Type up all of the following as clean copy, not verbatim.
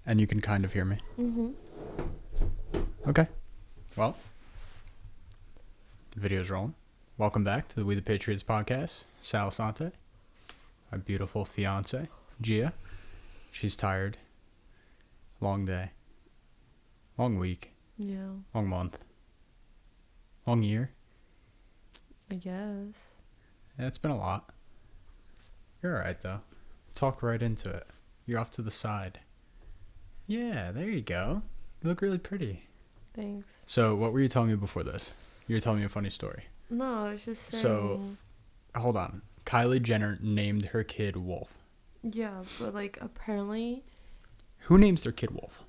And you can kind of hear me. Mm-hmm. Okay. Well, video's rolling. Welcome back to the We the Patriots podcast. Sal Sante, my beautiful fiance, Gia. She's tired. Long day. Long week. Yeah, Long month. Long year. I guess. Yeah, it's been a lot. You're alright, though. Talk right into it. You're off to the side. Yeah, there you go. You look really pretty. Thanks. So, what were you telling me before this? You were telling me a funny story. No, I was just saying. So, hold on. Kylie Jenner named her kid Wolf. Yeah, but like apparently, Who names their kid Wolf?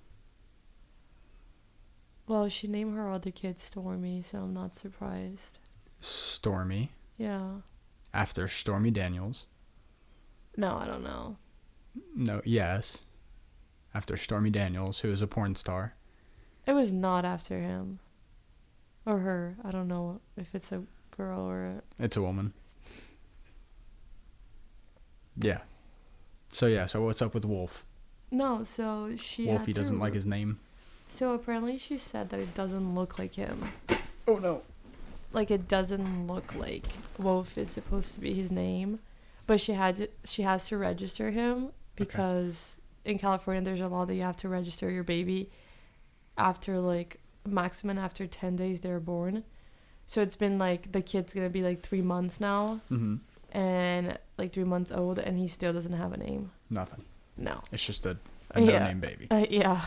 well, she named her other kid Stormy, so I'm not surprised. Stormy. Yeah. After Stormy Daniels. No, I don't know. No, yes. After Stormy Daniels, who is a porn star. It was not after him. Or her. I don't know if it's a girl or a... It's a woman. Yeah. So what's up with Wolf? No, so she had Wolfie to... doesn't like his name. So apparently she said that it doesn't look like him. Oh, no. Like, it doesn't look like Wolf is supposed to be his name. But she has to register him because in California there's a law that you have to register your baby after, like, maximum after 10 days they're born. So it's been, like, the kid's going to be, like, 3 months now. Mm-hmm. And, like, 3 months old, and he still doesn't have a name. Nothing. No. It's just a no-name baby. Yeah.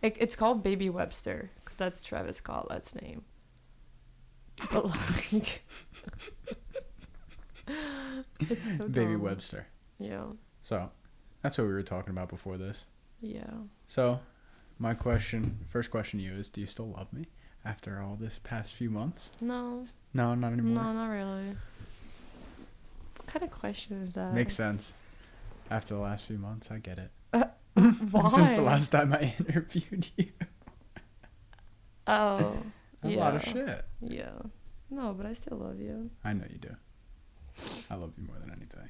It's called Baby Webster, because that's Travis Scott's name. But, like... it's so Baby dumb. Webster. Yeah. So, that's what we were talking about before this. Yeah. So, first question to you is, do you still love me after all this past few months? No. No, not anymore. No, not really. What kind of question is that? Makes sense. After the last few months, I get it. Why? Since the last time I interviewed you. Oh. A lot of shit. Yeah. No, but I still love you. I know you do. I love you more than anything.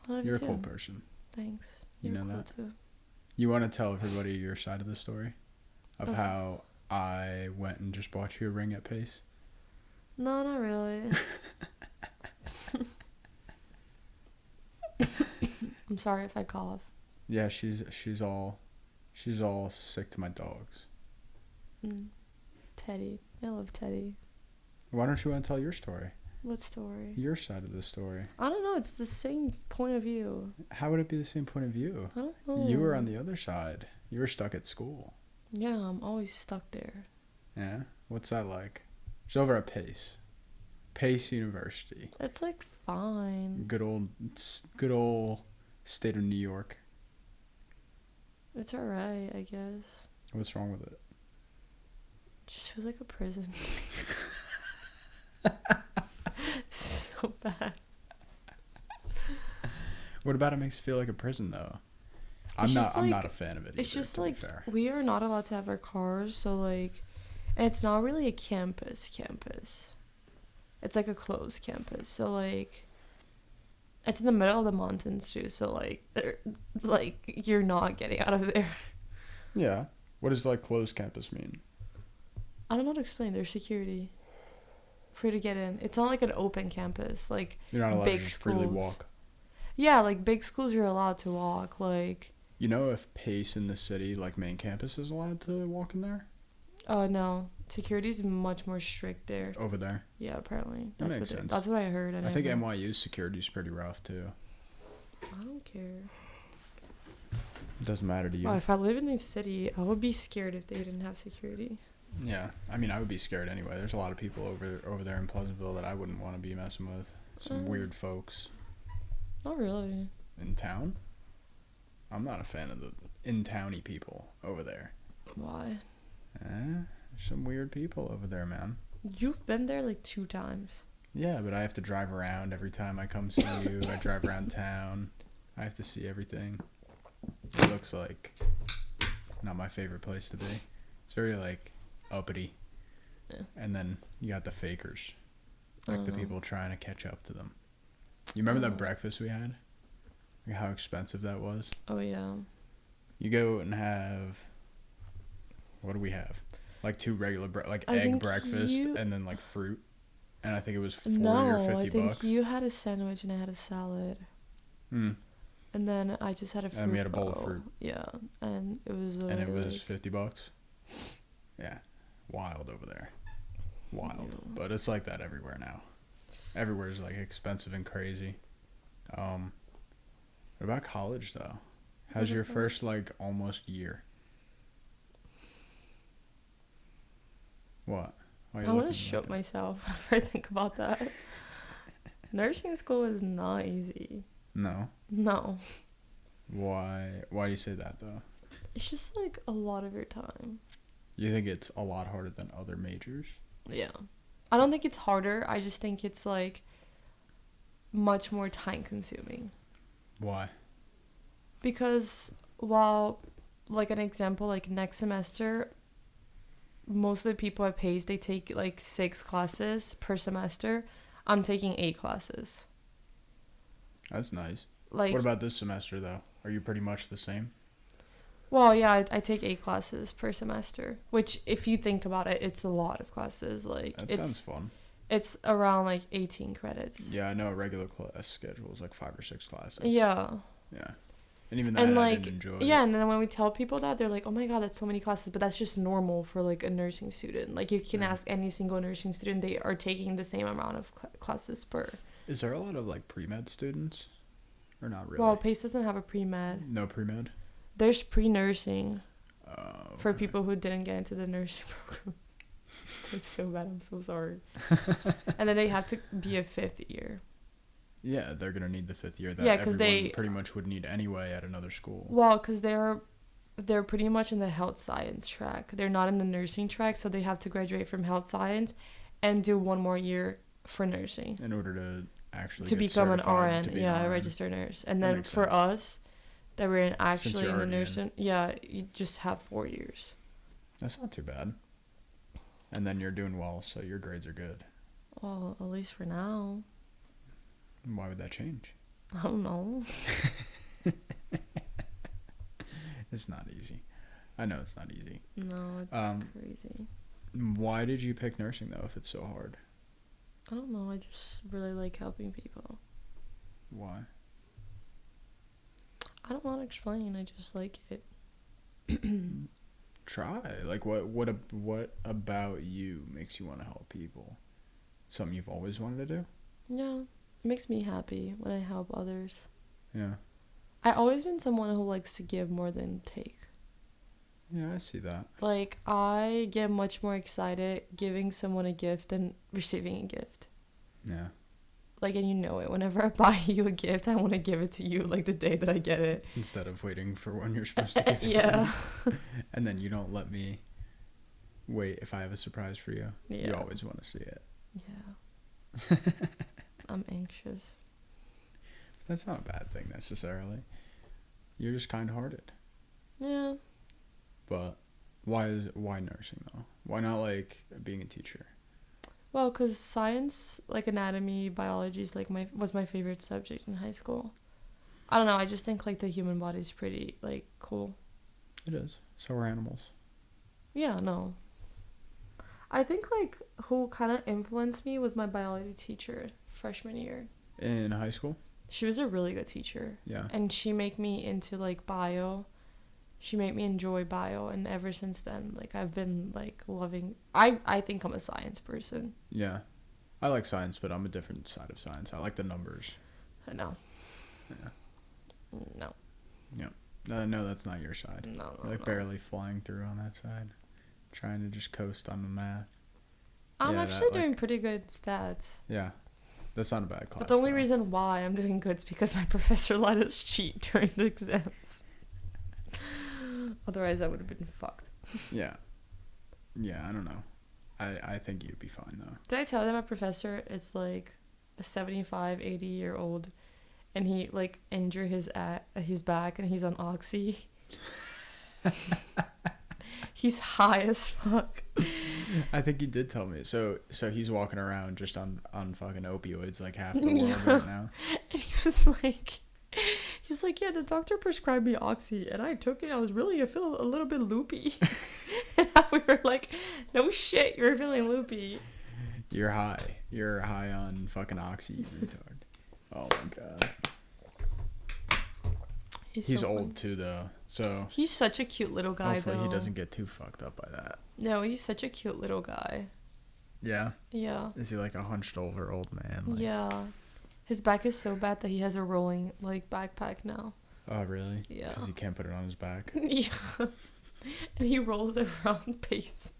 I love You're you a cool too. person. Thanks. You You're know cool that? Too. You want to tell everybody your side of the story? Of Okay. how I went and just bought you a ring at Pace? No, not really. I'm sorry if I cough. Yeah, she's all sick to my dogs. Teddy. I love Teddy. Why don't you want to tell your story? What story? Your side of the story. I don't know. It's the same point of view. How would it be the same point of view? I don't know. You were on the other side. You were stuck at school. Yeah, I'm always stuck there. Yeah? What's that like? She's over at Pace. Pace University. It's like fine. Good old state of New York. It's alright, I guess. What's wrong with it? It just feels like a prison. So bad. What about it makes it feel like a prison though? I'm not a fan of it either, It's just to be like fair. we are not allowed to have our cars, so like, and it's not really a campus. It's like a closed campus, so like, it's in the middle of the mountains too. So like you're not getting out of there. Yeah. What does like closed campus mean? I don't know how to explain. There's security for you to get in. It's not like an open campus. Like You're not allowed big to just freely schools. walk. Yeah, like big schools you're allowed to walk. Like, You know if Pace in the city, like main campus, is allowed to walk in there? oh no, security's much more strict there. Over there. Yeah, apparently. That makes sense. That's what I heard. And I think NYU's security's pretty rough too. I don't care. It doesn't matter to you. Well, if I live in the city, I would be scared if they didn't have security. Yeah, I mean, I would be scared anyway. There's a lot of people over there in Pleasantville that I wouldn't want to be messing with. Some weird folks. Not really. In town? I'm not a fan of the in-towny people over there. Why? There's some weird people over there, man. You've been there like 2 times. Yeah, but I have to drive around every time I come see you. I drive around town. I have to see everything. It looks like not my favorite place to be. It's very, like, uppity. Yeah. And then you got the fakers. Like the people trying to catch up to them. You remember that breakfast we had? Like how expensive that was? Oh, yeah. You go and have, what do we have? Like 2 regular like I egg think breakfast you- and then like fruit, and I think it was 40 No, or 50 I think bucks. you had a sandwich and I had a salad. Hmm. And then I just had a fruit And we had a bowl of fruit. Yeah, and it was And it was like, 50 bucks. Yeah, wild over there. Wild. Yeah. But it's like that everywhere now. Everywhere's like expensive and crazy. What about college though? How's What your about- first like almost year? What? Why are you I want looking to at shoot that? myself whenever I think about that. Nursing school is not easy. No. No. Why do you say that though? It's just like a lot of your time. You think it's a lot harder than other majors? Yeah. I don't think it's harder. I just think it's like much more time consuming. Why? Because while, like an example, like next semester, most of the people at Pace, they take like 6 classes per semester. I'm taking 8 classes. That's nice. Like, What about this semester though? Are you pretty much the same? well, yeah, I take 8 classes per semester, which if you think about it, it's a lot of classes. Like, That sounds fun. it's around like 18 credits. Yeah, I know a regular class schedule is like 5 or 6 classes. Yeah. Yeah. And even that And I like, didn't enjoy. yeah, and then when we tell people that, they're like, oh my god, that's so many classes. But that's just normal for like a nursing student. Like, you can Yeah. ask any single nursing student, they are taking the same amount of classes per. Is there a lot of like pre-med students? Or not really? Well, Pace doesn't have a pre-med. No pre-med? There's pre-nursing for Okay. people who didn't get into the nursing program. It's so bad. I'm so sorry. And then they have to be a 5th year. Yeah, they're going to need the 5th year that Yeah, 'cause everyone they- pretty much would need anyway at another school. Well, because they're pretty much in the health science track. They're not in the nursing track, so they have to graduate from health science and do 1 more year for nursing In order to actually to get become an certified to RN. be Yeah, an a RN. registered nurse. And That then makes for sense. us, that we're actually you're in the already in. nursing, yeah, you just have 4 years. That's not too bad. And then you're doing well, so your grades are good. Well, at least for now. Why would that change? I don't know. It's not easy. I know it's not easy. No, it's crazy. Why did you pick nursing though if it's so hard? I don't know. I just really like helping people. Why? I don't want to explain. I just like it. Try. Like what about you makes you want to help people? Something you've always wanted to do? Yeah, it makes me happy when I help others. Yeah. I've always been someone who likes to give more than take. Yeah, I see that. Like, I get much more excited giving someone a gift than receiving a gift. Yeah. Like, and you know it. Whenever I buy you a gift, I want to give it to you, like, the day that I get it. Instead of waiting for when you're supposed to give it Yeah. to me. And then you don't let me wait if I have a surprise for you. You Yeah. always want to see it. Yeah. I'm anxious. That's not a bad thing necessarily. You're just kind-hearted. Yeah. But why nursing though? Why not like being a teacher? Well, because science, like anatomy, biology is like was my favorite subject in high school. I don't know. I just think like the human body is pretty like cool. It is. So are animals. Yeah, no. I think like who kind of influenced me was my biology teacher freshman year. In high school? She was a really good teacher. Yeah. And she made me into like bio. She made me enjoy bio, and ever since then, like I've been like loving. I think I'm a science person. Yeah. I like science, but I'm a different side of science. I like the numbers. I know. Yeah. No. No, that's not your side. No. You're like no. barely flying through on that side. Trying to just coast on the math. I'm Yeah, actually that, doing pretty good stats. Yeah. That's not a bad class. But the only though. reason why I'm doing good is because my professor let us cheat during the exams. Otherwise, I would have been fucked. Yeah. Yeah, I don't know. I think you'd be fine though. Did I tell you that my professor is like a 75, 80-year-old, and he like injured his back and he's on oxy? He's high as fuck. I think you did tell me. So he's walking around just on fucking opioids like half the world Yeah. right now. And he was was like, yeah, the doctor prescribed me Oxy, and I took it. I feel a little bit loopy. And we were like, no shit, you're feeling loopy. You're high. You're high on fucking Oxy, you retard. Oh my god. He's so old too, though. So he's such a cute little guy. Hopefully though. He doesn't get too fucked up by that. No, he's such a cute little guy. Yeah. Yeah. Is he like a hunched over old man? Like... Yeah. His back is so bad that he has a rolling like backpack now. Oh really? Yeah. Because he can't put it on his back. Yeah. And he rolls around pace.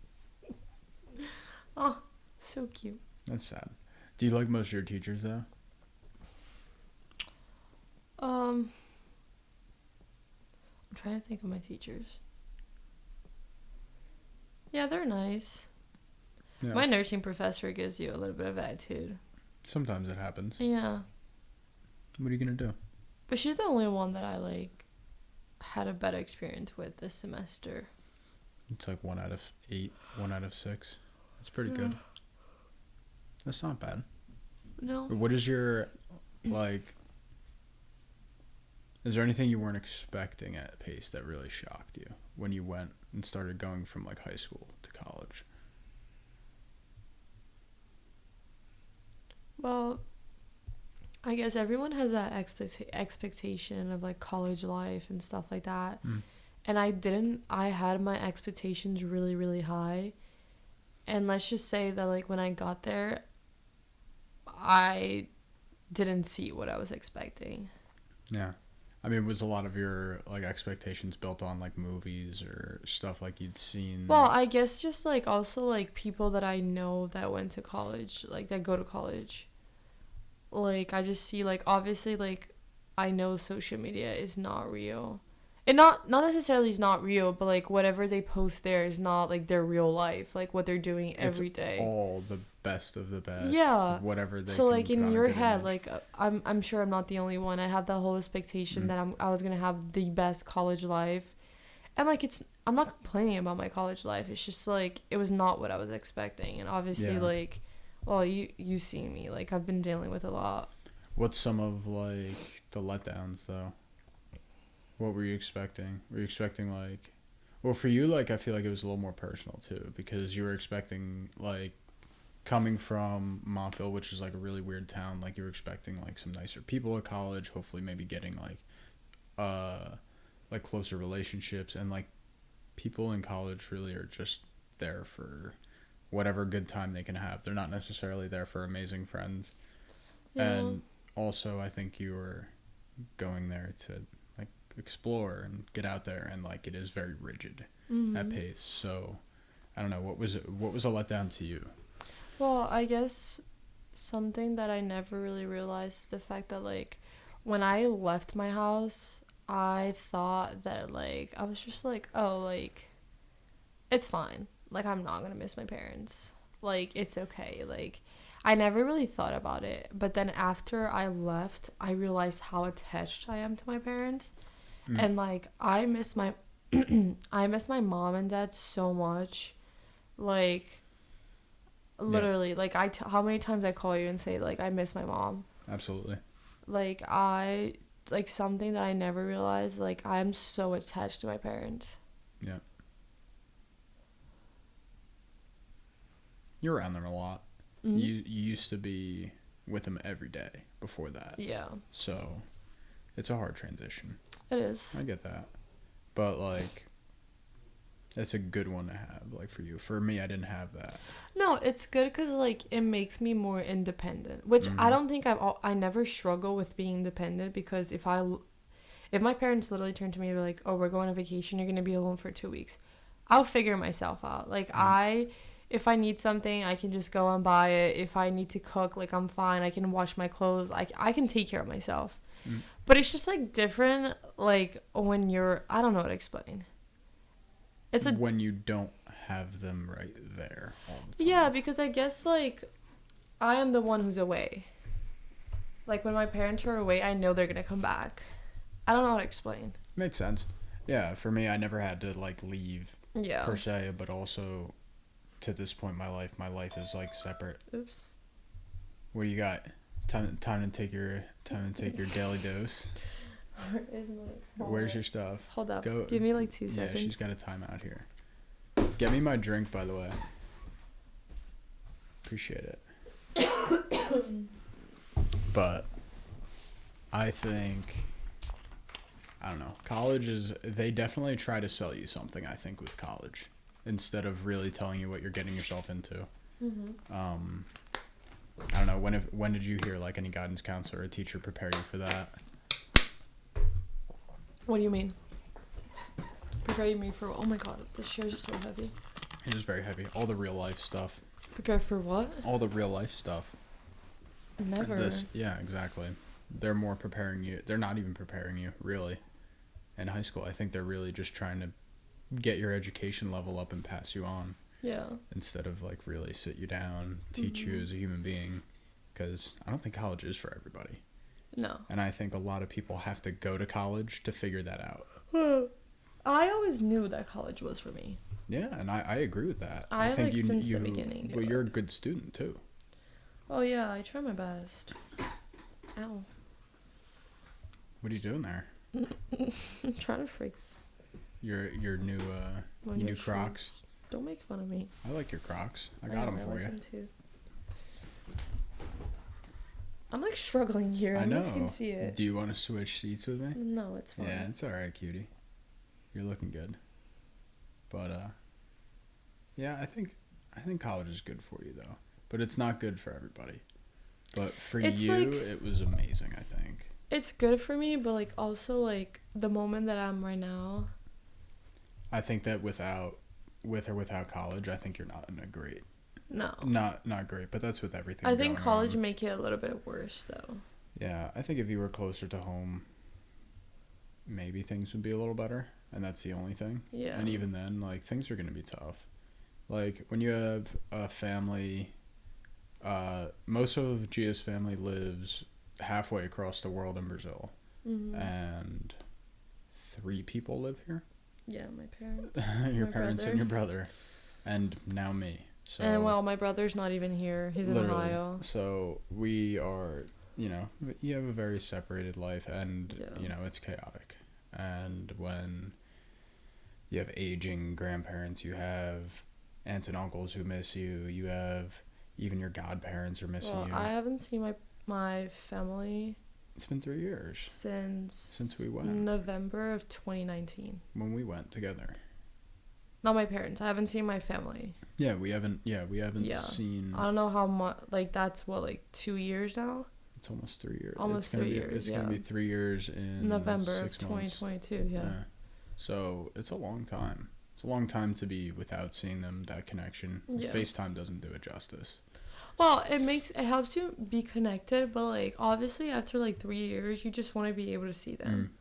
Oh, so cute. That's sad. Do you like most of your teachers though? I'm trying to think of my teachers. Yeah, they're nice. Yeah. My nursing professor gives you a little bit of attitude. Sometimes it happens. Yeah. What are you gonna do? But she's the only one that I like had a bad experience with this semester. It's like 1 out of 8, 1 out of 6. That's pretty good. That's not bad. No. What is your, like, is there anything you weren't expecting at Pace that really shocked you when you went and started going from, like, high school to college? Well, I guess everyone has that expectation of, like, college life and stuff like that. And I had my expectations really, really high. And let's just say that, like, when I got there, I didn't see what I was expecting. Yeah. I mean, was a lot of your, like, expectations built on, like, movies or stuff like you'd seen? Well, I guess just, like, also, like, people that I know that went to college, like, that go to college. Like, I just see, like, obviously, like, I know social media is not real. And not necessarily is not real, but, like, whatever they post there is not, like, their real life. Like, what they're doing every day. It's all the best of the best. Yeah. Whatever they so, can like, in your head, image. like, I'm sure I'm not the only one. I have that whole expectation that I was going to have the best college life. And, like, I'm not complaining about my college life. It's just, like, it was not what I was expecting. And obviously, like, well, you see me. Like, I've been dealing with a lot. What's some of, like, the letdowns, though? What were you expecting? Were you expecting, like... Well, for you, like, I feel like it was a little more personal, too. Because you were expecting, like, coming from Montville, which is, like, a really weird town. Like, you were expecting, like, some nicer people at college. Hopefully maybe getting, like, closer relationships. And, like, people in college really are just there for whatever good time they can have. They're not necessarily there for amazing friends. Yeah. And also, I think you were going there to... explore and get out there, and like it is very rigid at Pace. So I don't know, what was a letdown to you? Well, I guess something that I never really realized, the fact that like when I left my house, I thought that like I was just like, oh, like it's fine, like I'm not gonna miss my parents, like it's okay. Like I never really thought about it, but then after I left, I realized how attached I am to my parents. And like I miss my mom and dad so much. Like literally, like how many times I call you and say like I miss my mom. Absolutely. Like something that I never realized, like I'm so attached to my parents. Yeah. You're around them a lot. You used to be with them every day before that. Yeah. So it's a hard transition. It is. I get that. But, like, that's a good one to have, like, for you. For me, I didn't have that. No, it's good because, like, it makes me more independent. Which I don't think I never struggle with being independent, because if my parents literally turn to me and be like, oh, we're going on vacation, you're going to be alone for 2 weeks, I'll figure myself out. Like, if I need something, I can just go and buy it. If I need to cook, like, I'm fine. I can wash my clothes. I can take care of myself. But it's just, like, different, like, when you're... I don't know how to explain. When you don't have them right there all the time. Yeah, because I guess, like, I am the one who's away. Like, when my parents are away, I know they're going to come back. I don't know how to explain. Makes sense. Yeah, for me, I never had to, like, leave, per se, but also, to this point in my life is, like, separate. Oops. What do you got? Time to take your daily dose. Where is my wallet? Where's your stuff? Hold up. Go. Give me like 2 seconds. Yeah, she's got a timeout here. Get me my drink, by the way. Appreciate it. But I think, I don't know, they definitely try to sell you something, I think, with college, instead of really telling you what you're getting yourself into. I don't know, when did you hear like any guidance counselor or teacher prepare you for that? What do you mean? Prepare me for, oh my god, this chair is so heavy. It is very heavy. All the real life stuff. Prepare for what? All the real life stuff. Never. Yeah, exactly. They're more preparing you. They're not even preparing you, really. In high school, I think they're really just trying to get your education level up and pass you on. Yeah. Instead of like really sit you down, teach you as a human being. Because I don't think college is for everybody. No. And I think a lot of people have to go to college to figure that out. I always knew that college was for me. Yeah, and I agree with that. I think like since the beginning. Well, you're a good student too. Oh yeah, I try my best. Ow. What are you doing there? I'm trying to fix Your new new Crocs. shoes. Don't make fun of me. I like your Crocs. I got them for like you. Them too. I'm like struggling here. I don't know if you can see it. Do you want to switch seats with me? No, it's fine. Yeah, it's all right, cutie. You're looking good. But yeah, I think college is good for you though. But it's not good for everybody. But for you, it was amazing, I think. It's good for me, but like also like the moment that I'm right now. I think that with or without college, I think you're not in a great. No. Not great, but that's with everything. I think college make it a little bit worse though. Yeah, I think if you were closer to home, maybe things would be a little better, and that's the only thing. Yeah. And even then, like, things are going to be tough. Like, when you have a family, most of Gia's family lives halfway across the world in Brazil, and 3 people live here. Yeah, my parents. Your parents and your brother, and now me. So, and well, my brother's not even here. He's in Ohio. So we are, you have a very separated life, and it's chaotic. And when you have aging grandparents, you have aunts and uncles who miss you. You have even your godparents are missing you. I haven't seen my family. It's been 3 years since we went. November of 2019. When we went together. Not my parents. I haven't seen my family. Yeah, we haven't seen. I don't know how much. Like that's what, like 2 years now. It's almost 3 years. Almost 3 years. It's gonna be 3 years in November of 2022. 2022. Yeah. So it's a long time. It's a long time to be without seeing them. That connection. Yeah. FaceTime doesn't do it justice. Well, it helps you be connected, but like obviously after like 3 years, you just want to be able to see them.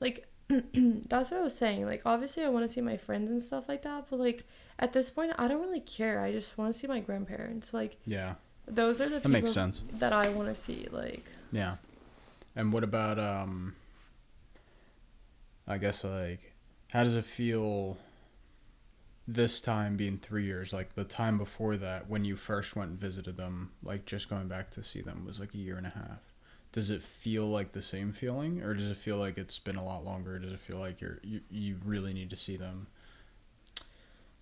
Like that's what I was saying. Like obviously I want to see my friends and stuff like that, but like at this point I don't really care. I just want to see my grandparents. Like yeah, those are the people makes sense. That I want to see. Like yeah. And what about I guess like how does it feel this time being 3 years, like the time before that when you first went and visited them, like just going back to see them was like a year and a half? Does it feel like the same feeling, or does it feel like it's been a lot longer? Does it feel like you really need to see them?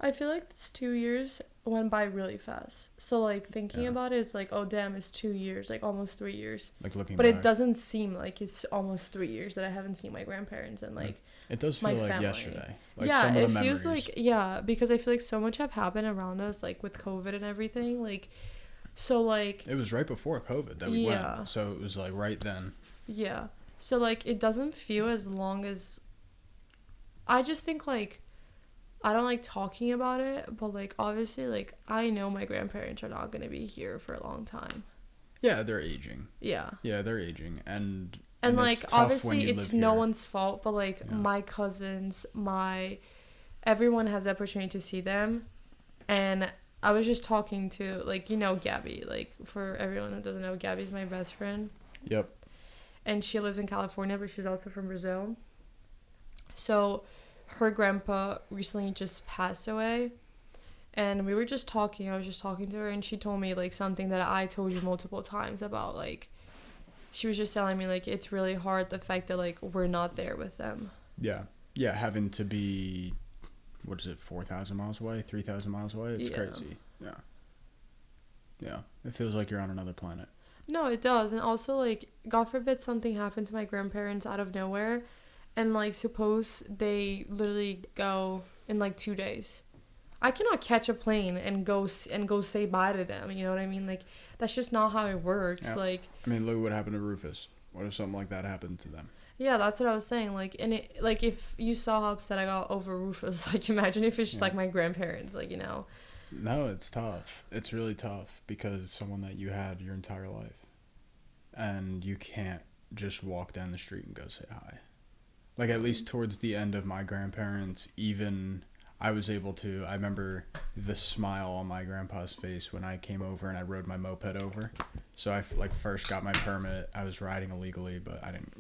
I feel like this 2 years went by really fast. So like thinking about it is like, oh damn, it's 2 years, like almost 3 years. Like looking but back. It doesn't seem like it's almost 3 years that I haven't seen my grandparents and like it does feel like family. Yesterday. Like yeah, some of the it feels memories. like because I feel like so much have happened around us, like with COVID and everything. Like, so like it was right before COVID that we went, so it was like right then. Yeah, so like it doesn't feel as long as. I just think like, I don't like talking about it, but like obviously like I know my grandparents are not gonna be here for a long time. Yeah, they're aging. Yeah. Yeah, they're aging, and like obviously it's no one's fault, but like my cousins, everyone has the opportunity to see them, and I was just talking to like Gabby, like for everyone who doesn't know, Gabby's my best friend. Yep. And she lives in California, but she's also from Brazil. So her grandpa recently just passed away, and we were just talking. I was just talking to her, and she told me like something that I told you multiple times about like she was just telling me like it's really hard the fact that like we're not there with them. Yeah. Yeah, having to be, what is it, 4,000 miles away, 3,000 miles away? It's crazy. Yeah. Yeah. It feels like you're on another planet. No, it does. And also, like, God forbid something happened to my grandparents out of nowhere. And, like, suppose they literally go in, like, 2 days. I cannot catch a plane and go say bye to them. You know what I mean? Like, that's just not how it works. Yeah. Like, I mean, look what happened to Rufus. What if something like that happened to them? yeah, that's what I was saying. Like, and it, like, if you saw how upset I got over Rufus, like, imagine if it's just, like, my grandparents, like, you know. No, it's tough. It's really tough because it's someone that you had your entire life. And you can't just walk down the street and go say hi. Like, at least towards the end of my grandparents, even I was able to, I remember the smile on my grandpa's face when I came over and I rode my moped over. So I, like, first got my permit. I was riding illegally, but I didn't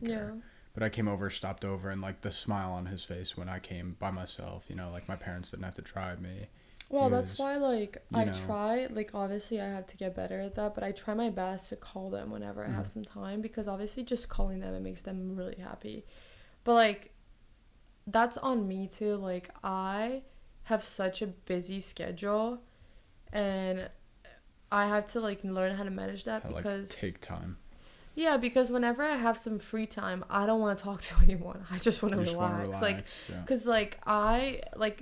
care. Yeah. But I came over, stopped over, and, like, the smile on his face when I came by myself, you know, like, my parents didn't have to drive me. Well, that's why, like, I try, like, obviously I have to get better at that, but I try my best to call them whenever I have some time, because obviously just calling them, it makes them really happy. But, like, that's on me, too. Like, I have such a busy schedule, and I have to, like, learn how to manage that because... Like, take time. Yeah, because whenever I have some free time, I don't want to talk to anyone. I just want to relax. Like, because, like,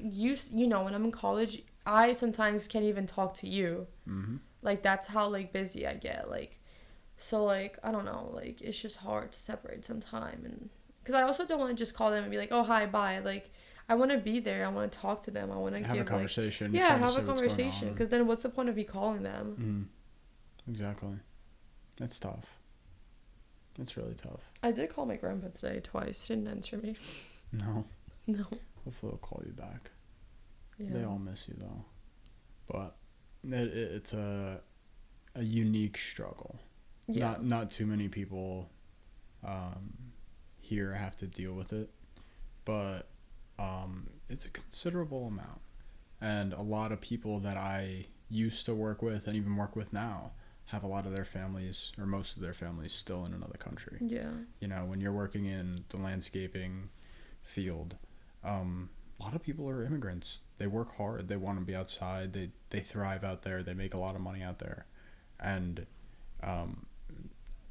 you know, when I'm in college... I sometimes can't even talk to you. Mm-hmm. Like, that's how, like, busy I get. Like, so, like, I don't know. Like, it's just hard to separate some time. And because I also don't want to just call them and be like, oh, hi, bye. Like, I want to be there. I want to talk to them. I want to have a conversation. Like, yeah, have a conversation. Because then what's the point of me calling them? Exactly. It's tough. It's really tough. I did call my grandpa today twice. Didn't answer me. No. No. Hopefully they'll call you back. Yeah. They all miss you, though. But it's a unique struggle. Yeah. Not too many people here have to deal with it. But it's a considerable amount. And a lot of people that I used to work with and even work with now have a lot of their families, or most of their families, still in another country. Yeah. You know, when you're working in the landscaping field, a lot of people are immigrants. They work hard. They want to be outside. They thrive out there. They make a lot of money out there. And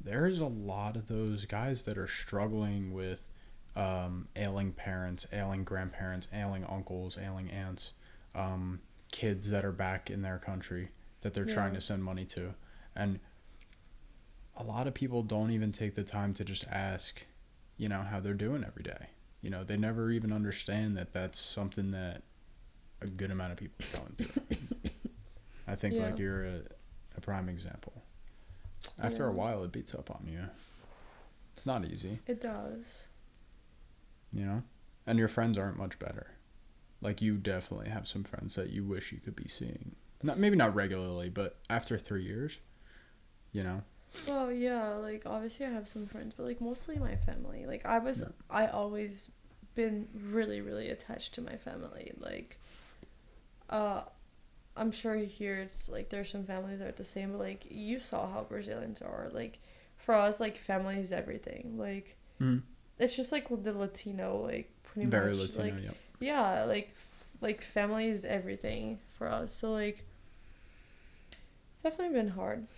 there's a lot of those guys that are struggling with ailing parents, ailing grandparents, ailing uncles, ailing aunts, kids that are back in their country that they're trying to send money to. And a lot of people don't even take the time to just ask, you know, how they're doing every day. You know, they never even understand that that's something that a good amount of people are going through. I think, like, you're a prime example. After a while, it beats up on you. It's not easy. It does. You know? And your friends aren't much better. Like, you definitely have some friends that you wish you could be seeing. Maybe not regularly, but after 3 years, you know? Well, yeah, like, obviously I have some friends, but, like, mostly my family. Like, I always been really, really attached to my family. Like, I'm sure here it's, like, there's some families that are the same, but, like, you saw how Brazilians are. Like, for us, like, family is everything. Like, it's just, like, the Latino, like, pretty Very much. Latino, like, yep. Yeah, like, family is everything for us. So, like, definitely been hard.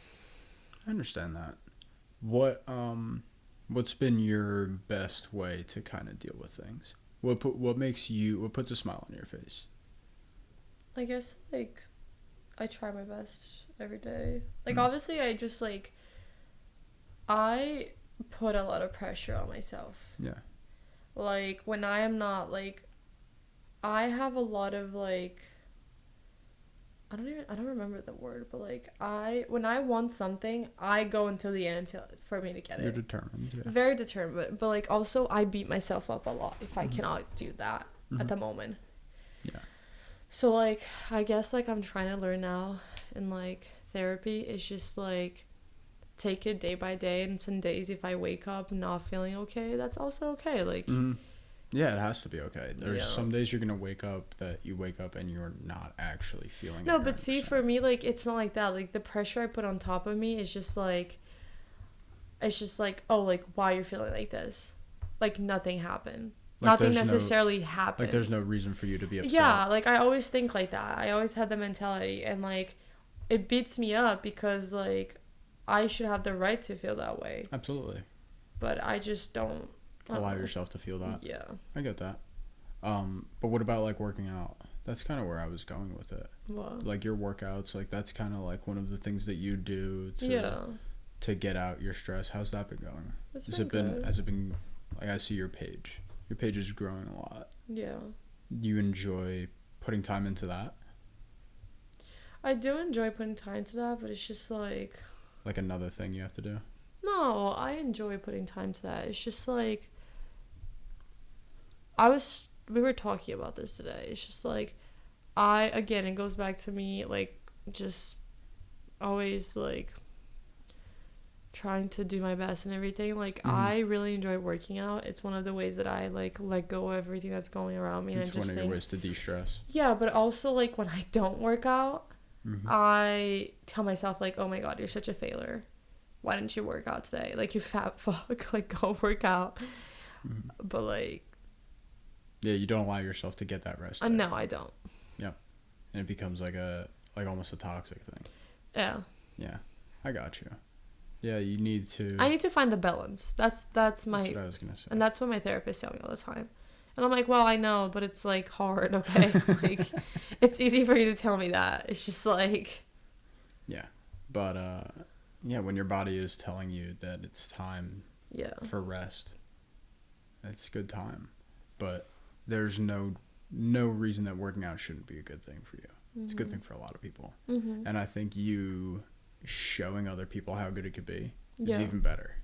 I understand that. What's been your best way to kind of deal with things? What puts a smile on your face? I guess, like, I try my best every day. Like, obviously, I just, like, I put a lot of pressure on myself. Yeah. Like, when I am not, like, I have a lot of, like, I don't remember the word, but, like, when I want something, I go until the end for me to get it. You're determined, yeah. Very determined, but, like, also, I beat myself up a lot if I cannot do that at the moment. Yeah. So, like, I guess, like, I'm trying to learn now in, like, therapy. It's just, like, take it day by day, and some days if I wake up not feeling okay, that's also okay. Like, yeah, it has to be okay. There's some days you're gonna wake up and you're not actually feeling it. No, but see, for me, like, it's not like that. Like, the pressure I put on top of me is just, like, it's just like, oh, like, why you're feeling like this? Like, nothing happened. Like, Nothing there's necessarily happened. Like, there's no reason for you to be upset. Yeah, like, I always think like that. I always had the mentality, and, like, it beats me up because, like, I should have the right to feel that way. Absolutely. But I just don't allow yourself to feel that. Yeah. I get that. But what about, like, working out? That's kind of where I was going with it. What? Like, your workouts, like, that's kind of, like, one of the things that you do to get out your stress. How's that been going? Has it been, like, I see your page. Your page is growing a lot. Yeah. You enjoy putting time into that? I do enjoy putting time into that, but it's just, like... Like, another thing you have to do? No, I enjoy putting time to that. It's just, like... We were talking about this today. It's just, like... Again, it goes back to me, like, just always, like... trying to do my best and everything. Like, I really enjoy working out. It's one of the ways that I, like, let go of everything that's going around me. It's one of your ways to de-stress. Yeah, but also, like, when I don't work out, I tell myself, like, oh my god, you're such a failure. Why didn't you work out today? Like, you fat fuck. Like, go work out. But, like... Yeah, you don't allow yourself to get that rest. No, I don't. Yeah. And it becomes, like, almost a toxic thing. Yeah. Yeah. I got you. Yeah, you need to... I need to find the balance. That's what I was going to say. And that's what my therapist tells me all the time. And I'm like, well, I know, but it's, like, hard, okay? Like, it's easy for you to tell me that. It's just, like... Yeah. But, yeah, when your body is telling you that it's time for rest, it's a good time. But there's no reason that working out shouldn't be a good thing for you. It's a good thing for a lot of people. And I think you... showing other people how good it could be is even better.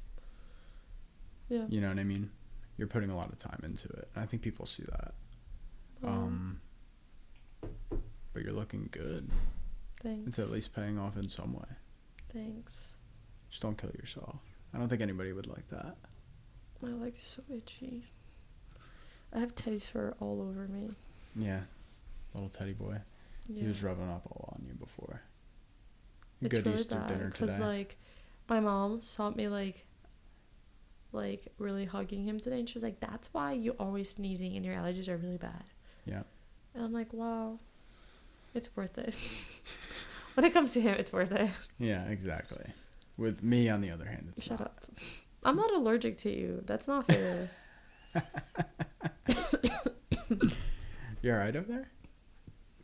Yeah. You know what I mean? You're putting a lot of time into it. And I think people see that. But you're looking good. Thanks. It's at least paying off in some way. Thanks. Just don't kill yourself. I don't think anybody would like that. My leg is so itchy. I have teddy's fur all over me. Yeah. Little teddy boy. Yeah. He was rubbing up all on you before. It's good really Easter bad dinner because, like, my mom saw me, like, really hugging him today, and she was like, that's why you always sneezing and your allergies are really bad. Yeah. And I'm like, wow, it's worth it. When it comes to him, it's worth it. Yeah, exactly. With me, on the other hand, it's Shut up. I'm not allergic to you. That's not fair. You alright over there?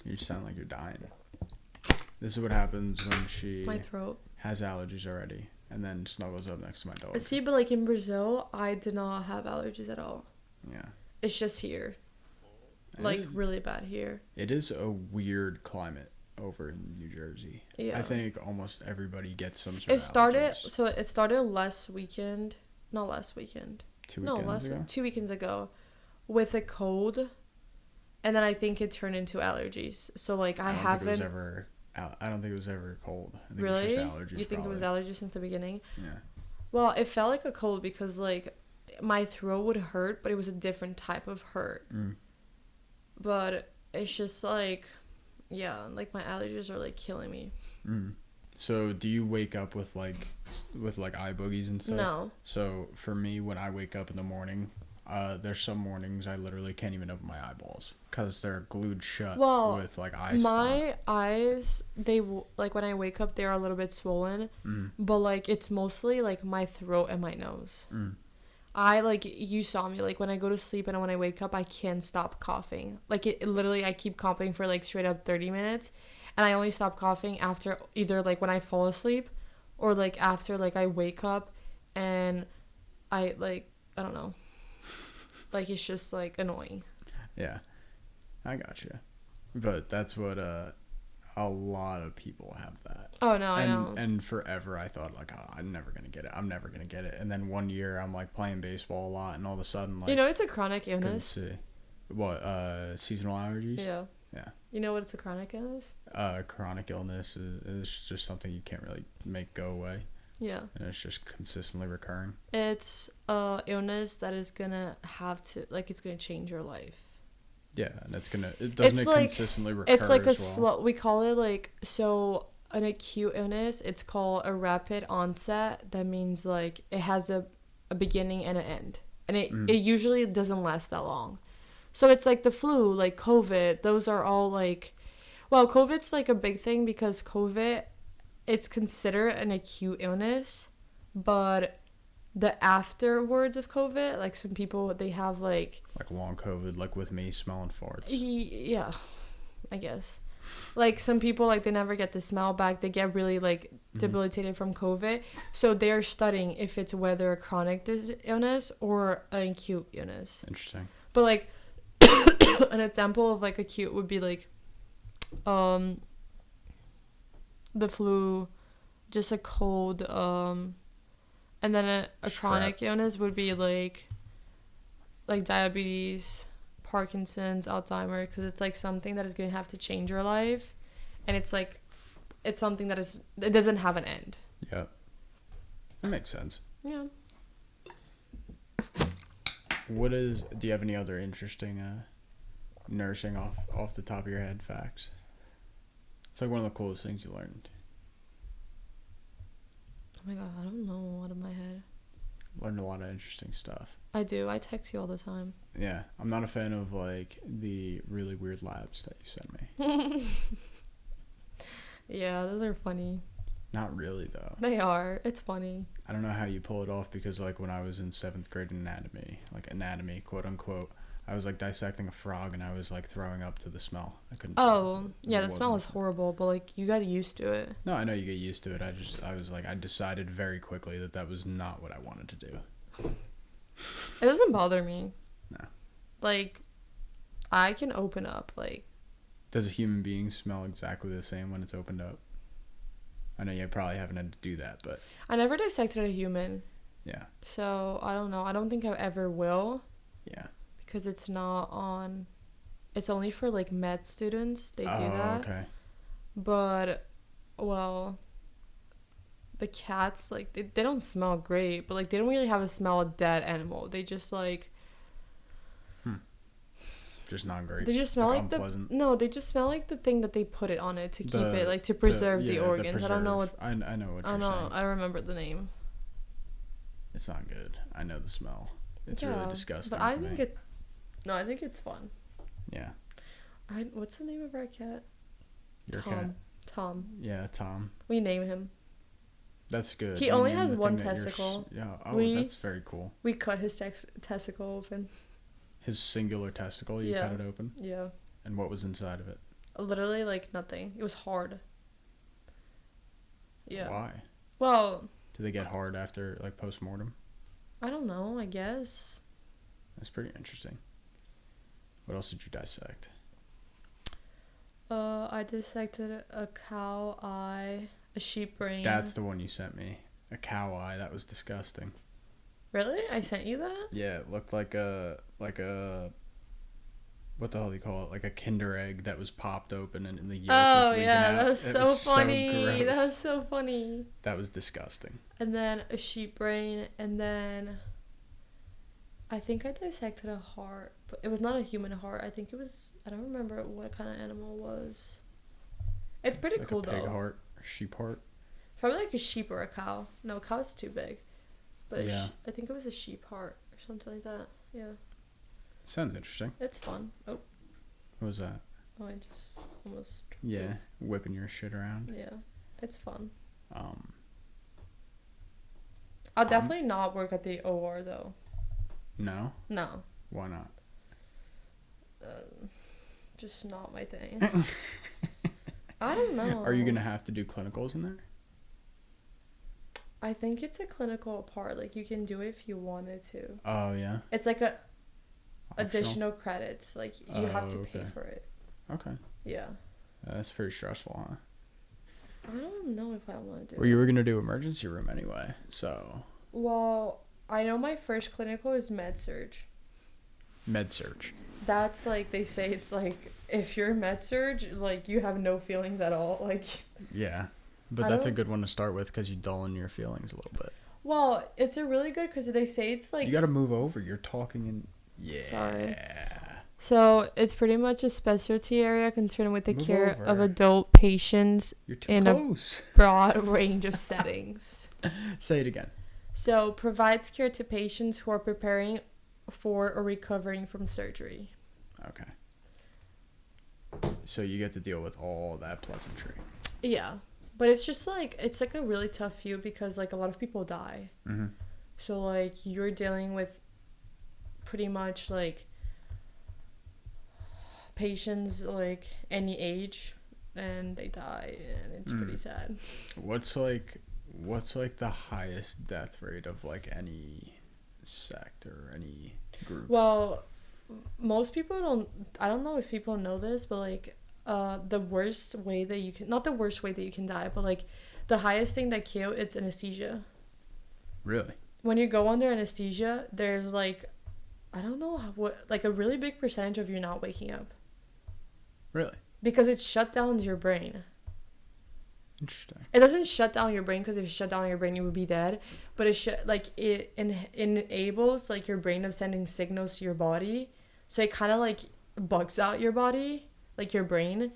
You sound like you're dying. This is what happens when she my throat has allergies already and then snuggles up next to my dog. See, but, like, in Brazil, I did not have allergies at all. Yeah. It's just here. Like, really bad here. It is a weird climate over in New Jersey. Yeah. I think almost everybody gets some sort of allergies. So it started last weekend. Not last weekend. 2 weekends ago? 2 weekends ago with a cold. And then I think it turned into allergies. So, like, I haven't... I don't think it was ever cold. I think really? It was just allergies. You think it was allergies since the beginning? Yeah. Well, it felt like a cold because, like, my throat would hurt, but it was a different type of hurt. But it's just, like, yeah, like, my allergies are, like, killing me. So do you wake up with eye boogies and stuff? No. So for me, when I wake up in the morning, there's some mornings I literally can't even open my eyeballs because they're glued shut with, like, ice. My eyes, like, when I wake up, they're a little bit swollen, but, like, it's mostly, like, my throat and my nose. I, like, you saw me, like, when I go to sleep and when I wake up, I can't stop coughing. Like, it literally, I keep coughing for, like, straight up 30 minutes, and I only stop coughing after either, like, when I fall asleep or, like, after, like, I wake up and I, like, I don't know. Like, it's just, like, annoying. Yeah. I gotcha. But that's what, a lot of people have that. Oh, no, I know. And forever I thought, like, oh, I'm never going to get it. I'm never going to get it. And then one year I'm, like, playing baseball a lot, and all of a sudden, like... You know, it's a chronic illness. Couldn't see. What, seasonal allergies? Yeah. Yeah. You know what it's a chronic illness? Chronic illness is just something you can't really make go away. Yeah. And it's just consistently recurring. It's a illness that is going to have to, like, it's going to change your life. Yeah, and it consistently recur. It's like slow, we call it, like, so an acute illness, it's called a rapid onset. That means like it has a beginning and an end. And it usually doesn't last that long. So it's like the flu, like COVID, those are all like, well, COVID's like a big thing because COVID, it's considered an acute illness, but the afterwards of COVID, like some people, they have like long COVID, like with me smelling farts. Yeah, I guess. Like some people, like they never get the smell back. They get really like debilitated from COVID. So they're studying if it's whether a chronic illness or an acute illness. Interesting. But like an example of like acute would be like the flu, just a cold, and then a chronic illness would be like diabetes, Parkinson's, Alzheimer's, because it's like something that is going to have to change your life, and it's like it's something that it doesn't have an end. Yeah, that makes sense. Yeah. Do you have any other interesting nursing off the top of your head facts? It's like one of the coolest things you learned. Oh my god, I don't know out of my head. Learned a lot of interesting stuff. I do. I text you all the time. Yeah, I'm not a fan of like the really weird labs that you sent me. Yeah, those are funny. Not really though. They are. It's funny. I don't know how you pull it off because like when I was in 7th grade anatomy, quote unquote, I was like dissecting a frog and I was like throwing up to the smell. I couldn't. Oh, yeah, the smell is horrible, but like you got used to it. No, I know you get used to it. I decided very quickly that was not what I wanted to do. It doesn't bother me. No. Like, I can open up, like. Does a human being smell exactly the same when it's opened up? I know you probably haven't had to do that, but. I never dissected a human. Yeah. So, I don't know. I don't think I ever will. Yeah. Because it's not on. It's only for, like, med students. They do that. Oh, okay. But, well. The cats, like, they don't smell great, but, like, they don't really have a smell of dead animal. They just, like... Just not great. They just smell like unpleasant. they just smell like the thing that they put it on it to keep it, like, to preserve the organs. I don't know what... I know what you're saying. I don't remember the name. It's not good. I know the smell. It's really disgusting but I to think me. I think it's fun. Yeah. What's the name of our cat? Your cat? Tom. Yeah, Tom. We name him. That's good. He only has one testicle. Yeah. Oh, that's very cool. We cut his testicle open. His singular testicle, you cut it open? Yeah. And what was inside of it? Literally, like, nothing. It was hard. Yeah. Why? Well... Do they get hard after, like, post-mortem? I don't know, I guess. That's pretty interesting. What else did you dissect? I dissected a cow eye, a sheep brain. That's the one you sent me. A cow eye. That was disgusting. Really? I sent you that? Yeah, it looked like a what the hell do you call it? Like a Kinder egg that was popped open and the yolk was leaking out. That was so funny. So that was so funny. That was disgusting. And then a sheep brain, and then I think I dissected a heart, but it was not a human heart. I think it was, I don't remember what kind of animal it was. It's pretty cool though. Like a pig heart, or sheep heart. Probably like a sheep or a cow. No, a cow is too big. But yeah. I think it was a sheep heart or something like that. Yeah. Sounds interesting. It's fun. Oh. What was that? Oh, I just almost... Yeah, whipping your shit around. Yeah, it's fun. I'll definitely not work at the OR though. No? No. Why not? Just not my thing. I don't know. Are you going to have to do clinicals in there? I think it's a clinical part. Like, you can do it if you wanted to. Oh, yeah? It's like a additional credits. Like, you have to pay for it. Okay. Yeah. That's pretty stressful, huh? I don't know if I want to do it. Well, you were going to do emergency room anyway, so... Well, I know my first clinical is med-surg. Med-surg. That's, like, they say it's, like, if you're med-surg, like, you have no feelings at all. Like... Yeah. But that's a good one to start with because you dull in your feelings a little bit. Well, it's a really good because they say it's like... You got to move over. You're talking in... Yeah. Sorry. So it's pretty much a specialty area concerned with the Move care of over. adult patients You're too in close. a broad range of settings. Say it again. So provides care to patients who are preparing for or recovering from surgery. Okay. So you get to deal with all that pleasantry. Yeah. But it's just like, it's like a really tough field because like a lot of people die. Mm-hmm. So like you're dealing with pretty much like patients like any age and they die and it's pretty sad. What's like the highest death rate of like any sect or any group? Well, most people don't, I don't know if people know this, but like the worst way that you can, not the worst way that you can die, but like the highest thing that kill, it's anesthesia. Really? When you go under anesthesia, there's like, I don't know what, like a really big percentage of you not waking up. Really? Because it shut down your brain. Interesting. It doesn't shut down your brain because if it shut down your brain, you would be dead. But it enables like your brain of sending signals to your body, so it kind of like bugs out your body, like your brain.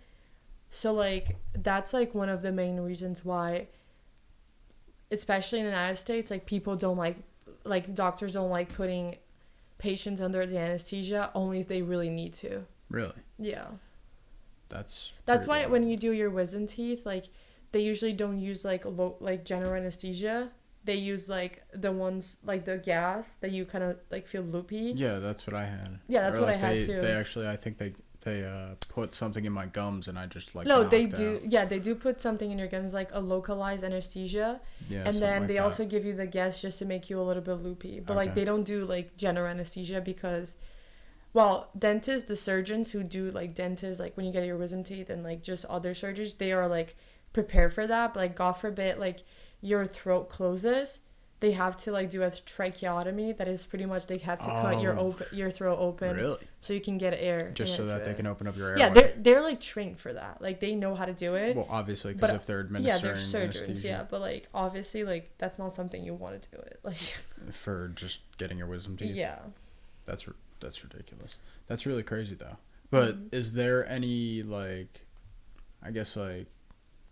So like that's like one of the main reasons why, especially in the United States, like people don't like doctors don't like putting patients under the anesthesia only if they really need to. Really? Yeah. That's why wild. when you do your wisdom teeth, like they usually don't use like like general anesthesia. They use like the ones like the gas that you kind of like feel loopy. Yeah, that's what I had. Yeah, that's or what like I had too. They actually, I think they put something in my gums and I just like no, they knocked do. out. Yeah, they do put something in your gums like a localized anesthesia, Yeah, and then like they that. also give you the gas just to make you a little bit loopy. But like Okay. they don't do like general anesthesia because, well, dentists, the surgeons who do like dentists, like when you get your wisdom teeth and like just other surgeries, they are like prepared for that. But like God forbid, like your throat closes, they have to like do a tracheotomy. That is pretty much they have to cut your throat open, Really? so you can get air Just so into that they it. can open up your airway. Yeah, they're like trained for that. Like they know how to do it. Well, obviously, because if they're administering they're surgeons. anesthesia Yeah, but like obviously, like that's not something you want to do it. Like for just getting your wisdom teeth. yeah. That's ridiculous. That's really crazy though. But is there any like, I guess like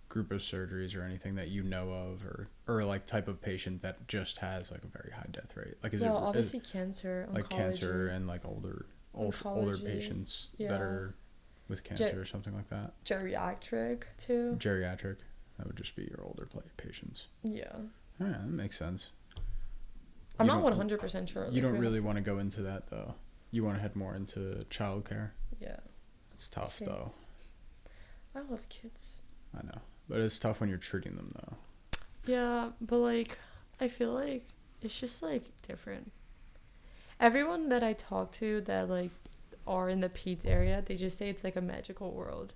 group of surgeries or anything that you know of or like type of patient that just has like a very high death rate? Like is obviously cancer, like oncology, cancer and like older patients that are with cancer or something like that? Geriatric too. Geriatric. That would just be your older patients. Yeah. Yeah, that makes sense. I'm not 100% sure. You don't really want to go into that though. You want to head more into childcare. Yeah. It's tough kids. though. I love kids. I know, but it's tough when you're treating them though. Yeah, but like I feel like it's just like different. Everyone that I talk to that like are in the peds area, they just say it's like a magical world.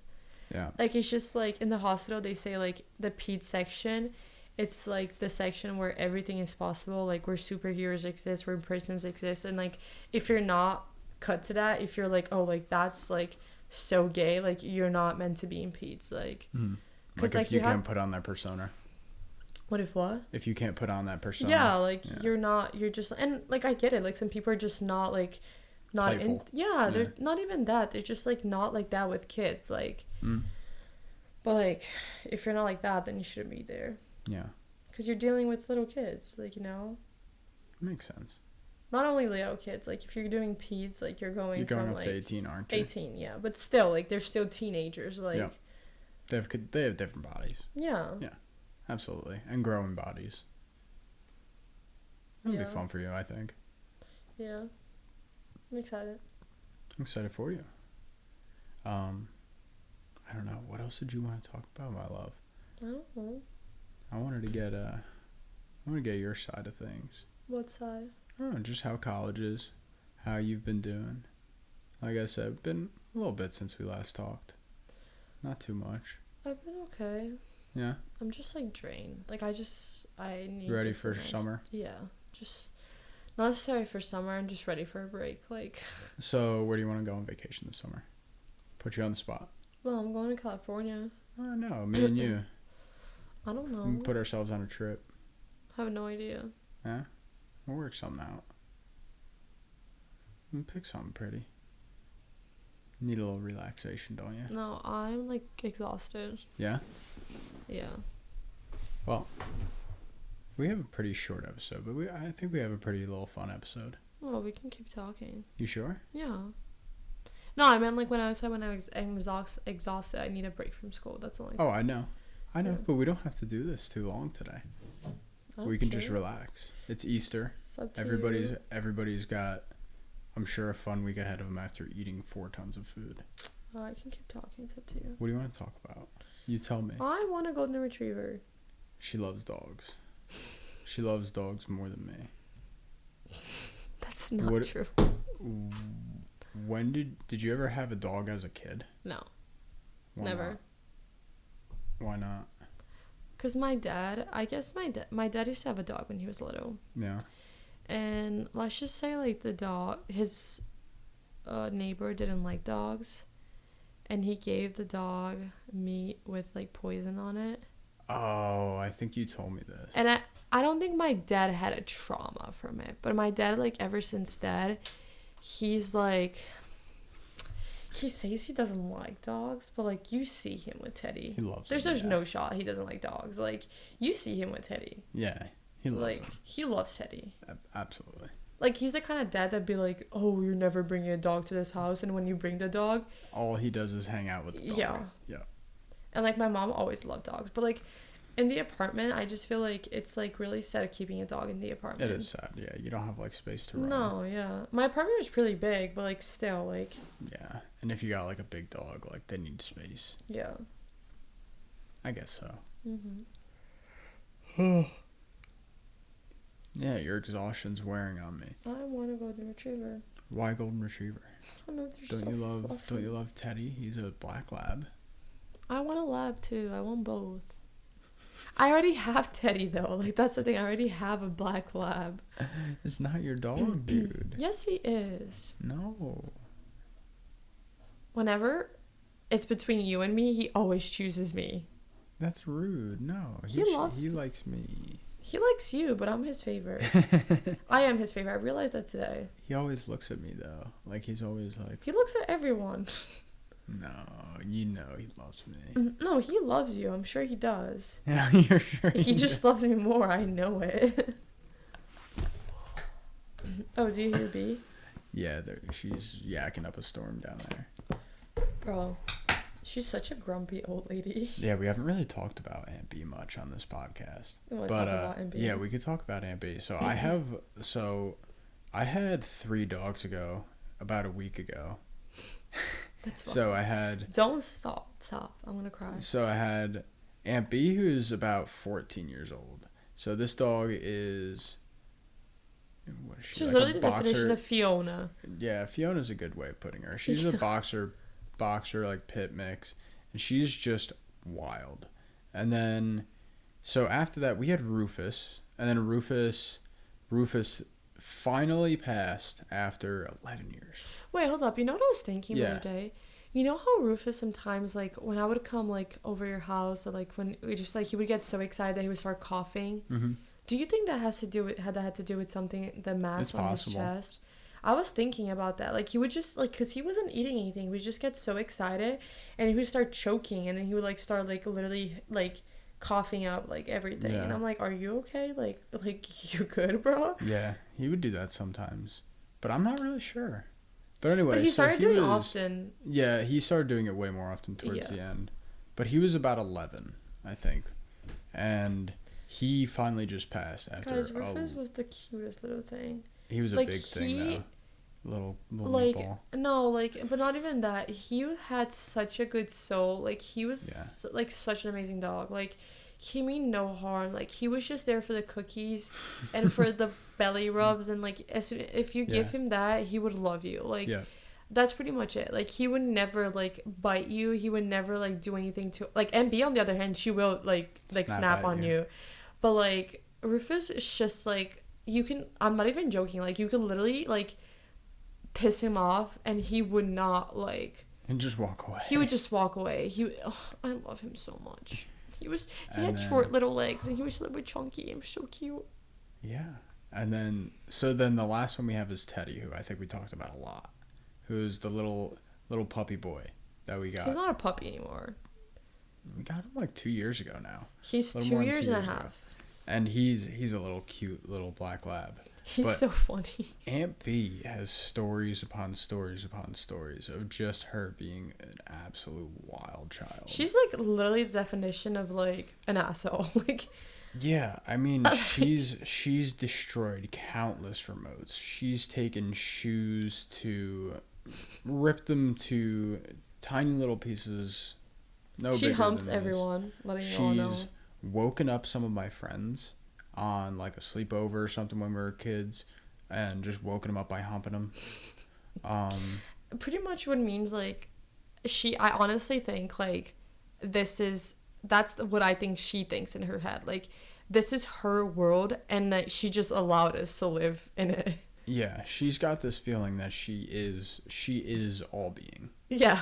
Yeah. Like it's just like in the hospital they say like the peds section, it's like the section where everything is possible, like where superheroes exist, where prisons exist, and like if you're not cut to that, if you're like, oh, like that's like so gay, like you're not meant to be in peds, like Like if you can't put on that persona. What if what? If you can't put on that persona. Yeah, like you're just, and like I get it, like some people are just not like not playful. they're not even that, they're just like not like that with kids, like but like if you're not like that, then you shouldn't be there. Yeah. Because you're dealing with little kids, like, you know? Makes sense. Not only little kids, like if you're doing peds, like you're going up like, to 18, aren't you? 18, yeah, but still, like they're still teenagers, like yeah. They have different bodies. Yeah. Yeah. Absolutely. And growing bodies. It'll be fun for you, I think. Yeah. I'm excited. I'm excited for you. I don't know. What else did you want to talk about, my love? I don't know. I wanted to get your side of things. What side? I don't know, just how college is, how you've been doing. Like I said, been a little bit since we last talked. Not too much. I've been okay. Yeah? I'm just like drained. Like I need Ready for summer? Yeah. Just not necessarily for summer, I'm just ready for a break. Like So where do you want to go on vacation this summer? Put you on the spot. Well, I'm going to California. I know, me and you. I don't know. We can put ourselves on a trip. I have no idea. Yeah? We'll work something out. We'll pick something pretty. Need a little relaxation, don't you? No, I'm like exhausted. Yeah? Yeah. Well, we have a pretty short episode, but I think we have a pretty little fun episode. Well, we can keep talking. You sure? Yeah. No, I meant like when I was exhausted, I need a break from school. That's all. Oh, I know. Yeah. But we don't have to do this too long today. We can just relax. It's Easter. Everybody's got, I'm sure, a fun week ahead of them after eating 4 tons of food. I can keep talking. It's up to you. What do you want to talk about? You tell me. I want a golden retriever. She loves dogs. She loves dogs more than me. That's not true. When did you ever have a dog as a kid? No. Why Never. Not? Why not? Because my dad used to have a dog when he was little. Yeah. And let's just say, like, the dog, his neighbor didn't like dogs. And he gave the dog meat with, like, poison on it. Oh, I think you told me this. And I don't think my dad had a trauma from it. But my dad, like, ever since that, he's, like... He says he doesn't like dogs, but, like, you see him with Teddy. He loves There's them, no shot he doesn't like dogs. Like, you see him with Teddy. Yeah, he loves them. He loves Teddy. Absolutely. Like, he's the kind of dad that'd be like, oh, you're never bringing a dog to this house. And when you bring the dog... All he does is hang out with the dog. Yeah. Yeah. And, like, my mom always loved dogs. But, like, in the apartment, I just feel like it's, like, really sad keeping a dog in the apartment. It is sad, yeah. You don't have, like, space to run. No, yeah. My apartment was pretty big, but, like, still, like... Yeah. And if you got, like, a big dog, like, they need space. Yeah. I guess so. Mm-hmm. Yeah, your exhaustion's wearing on me. I want a golden retriever. Why golden retriever? I don't know, they're Don't you love Teddy? He's a black lab. I want a lab, too. I want both. I already have Teddy, though. Like, that's the thing. I already have a black lab. It's not your dog, dude. Yes, he is. No. Whenever it's between you and me, he always chooses me. That's rude. No. He likes me. He likes you, but I'm his favorite. I am his favorite. I realized that today. He always looks at me, though. Like, he's always like... He looks at everyone. No, you know he loves me. No, he loves you. I'm sure he does. Yeah, you're sure He just loves me more. I know it. Oh, do you hear B? Yeah, she's yakking up a storm down there. Bro, she's such a grumpy old lady. Yeah, we haven't really talked about Aunt B much on this podcast. You want to talk about Aunt B? Yeah, we could talk about Aunt B. So I had 3 dogs ago, about a week ago. That's fine. So I had... Don't stop. I'm going to cry. So I had Aunt B, who's about 14 years old. So this dog is... What is she? She's like literally a the boxer? definition of Fiona. Yeah, Fiona's a good way of putting her. She's a boxer, like, pit mix. And she's just wild. And then... So after that, we had Rufus. And then Rufus finally passed after 11 years. Wait, hold up. You know what I was thinking the other day? You know how Rufus sometimes, like, when I would come, like, over your house, or, like, when we just, like, he would get so excited that he would start coughing? Mm-hmm. Do you think that had to do with something, the mass on his chest? I was thinking about that. Like, he would just, like, because he wasn't eating anything. He would just get so excited, and he would start choking, and then he would, like, start, like, literally, like, coughing up, like, everything. Yeah. And I'm like, are you okay? Like, you good, bro? Yeah, he would do that sometimes. But I'm not really sure. But anyway, but he started doing it often. Yeah, he started doing it way more often towards the end. But he was about 11, I think. And he finally just passed after... Guys, Rufus was the cutest little thing. He was a big thing, though. Little like, meatball. No, like, but not even that. He had such a good soul. Like, he was, like, such an amazing dog. Like, he mean no harm. Like, he was just there for the cookies and for the belly rubs. And, like, if you give him that, he would love you. Like, that's pretty much it. Like, he would never, like, bite you. He would never, like, do anything to... Like, MB, on the other hand, she will, like snap on you. But, like, Rufus is just, like, you can... I'm not even joking. Like, you can literally, like... piss him off and he would not, like, and just walk away. He would just walk away. I love him so much. He had short little legs and he was a little bit chunky and so cute. Yeah. And then the last one we have is Teddy, who I think we talked about a lot, who's the little little puppy boy that we got. He's not a puppy anymore. We got him like 2 years ago now. He's A little 2 more than years 2 and a years ago. half. And he's a little cute little black lab. He's But so funny. Aunt B has stories upon stories upon stories of just her being an absolute wild child. She's like literally the definition of like an asshole. Like, Yeah, I mean, she's destroyed countless remotes. She's taken shoes to rip them to tiny little pieces. No she bigger humps than this. everyone, letting you all know. She's woken up some of my friends on like a sleepover or something when we were kids, and just woken them up by humping them. Pretty much what it means, like, I honestly think like that's what I think she thinks in her head. Like, this is her world, and that she just allowed us to live in it. Yeah, she's got this feeling that she is all being. Yeah.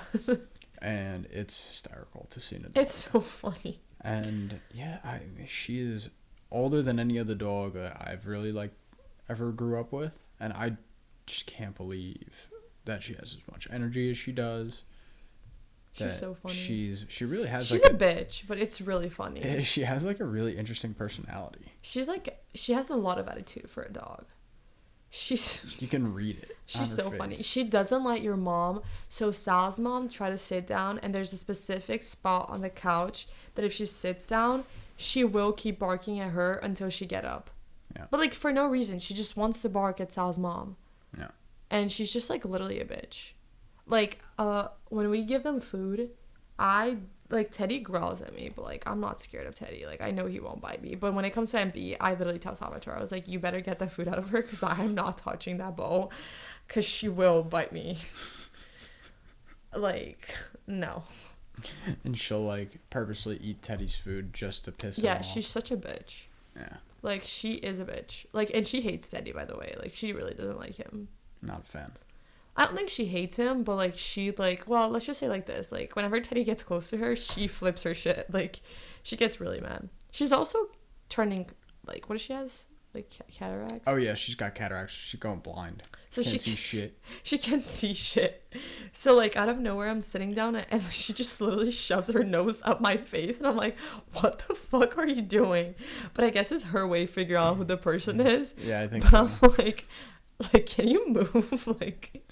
And it's hysterical to see an adult. It's so funny. And yeah, she is older than any other dog that I've really like ever grew up with, and I just can't believe that she has as much energy as she does. She's so funny. She really has. She's like a bitch, but it's really funny. She has like a really interesting personality. She has a lot of attitude for a dog. You can read it. She's so funny. She doesn't let your mom. So Sal's mom try to sit down, and there's a specific spot on the couch that if she sits down, she will keep barking at her until she get up. Yeah. But like for no reason, she just wants to bark at Sal's mom. Yeah. And she's just like literally a bitch. Like when we give them food, Teddy growls at me, but like I'm not scared of Teddy. Like I know he won't bite me. But when it comes to MB, I literally tell Salvatore, I was like, you better get the food out of her because I'm not touching that bowl because she will bite me. Like, no. And she'll like purposely eat Teddy's food just to piss him off. Yeah, she's such a bitch. Yeah. Like she is a bitch. Like, and she hates Teddy, by the way. Like she really doesn't like him. Not a fan. I don't think she hates him, but like she like, well, let's just say like this, like whenever Teddy gets close to her, she flips her shit. Like she gets really mad. She's also turning like, what does she has? Like cataracts? Oh yeah, she's got cataracts. She's going blind. So Can't see shit. She can't see shit. So like out of nowhere, I'm sitting down and she just literally shoves her nose up my face, and I'm like, what the fuck are you doing? But I guess it's her way to figure out who the person is. Yeah, I think but so. I'm like, can you move? Like,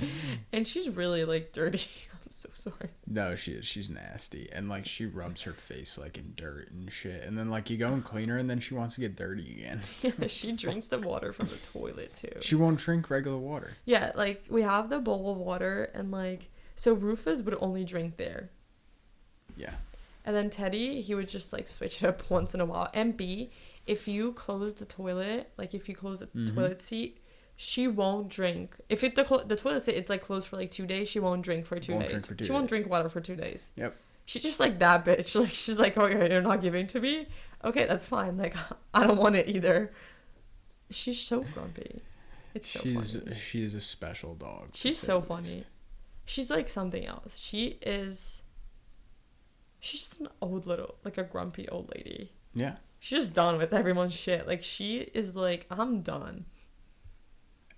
and she's really like dirty. I'm so sorry. No, she is. She's nasty, and like she rubs her face like in dirt and shit, and then like you go and clean her, and then she wants to get dirty again. Yeah, she drinks the water from the toilet too. She won't drink regular water. Yeah, like we have the bowl of water, and like so Rufus would only drink there. Yeah. And then Teddy, he would just like switch it up once in a while. And B, if you close the toilet, like if you close the toilet seat, she won't drink. If the toilet seat, it's like closed for like 2 days, she won't drink for 2 days. She won't drink water for 2 days. Yep. She's just like that bitch. Like she's like, oh, you're not giving to me? Okay, that's fine. Like I don't want it either. She's so grumpy. It's so funny. She is a special dog. She's so funny. She's like something else. She's just an old little, like a grumpy old lady. Yeah. She's just done with everyone's shit. Like she is like, I'm done.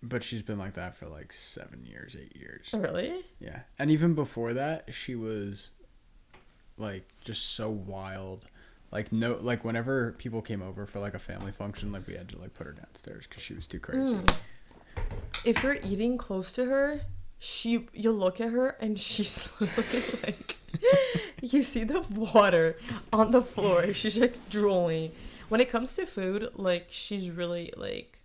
But she's been like that for like 7 years, 8 years. Really? Yeah. And even before that, she was like just so wild. Like no, like whenever people came over for like a family function, like we had to like put her downstairs because she was too crazy. If you're eating close to her, you look at her and she's literally like, you see the water on the floor. She's like drooling. When it comes to food, like she's really like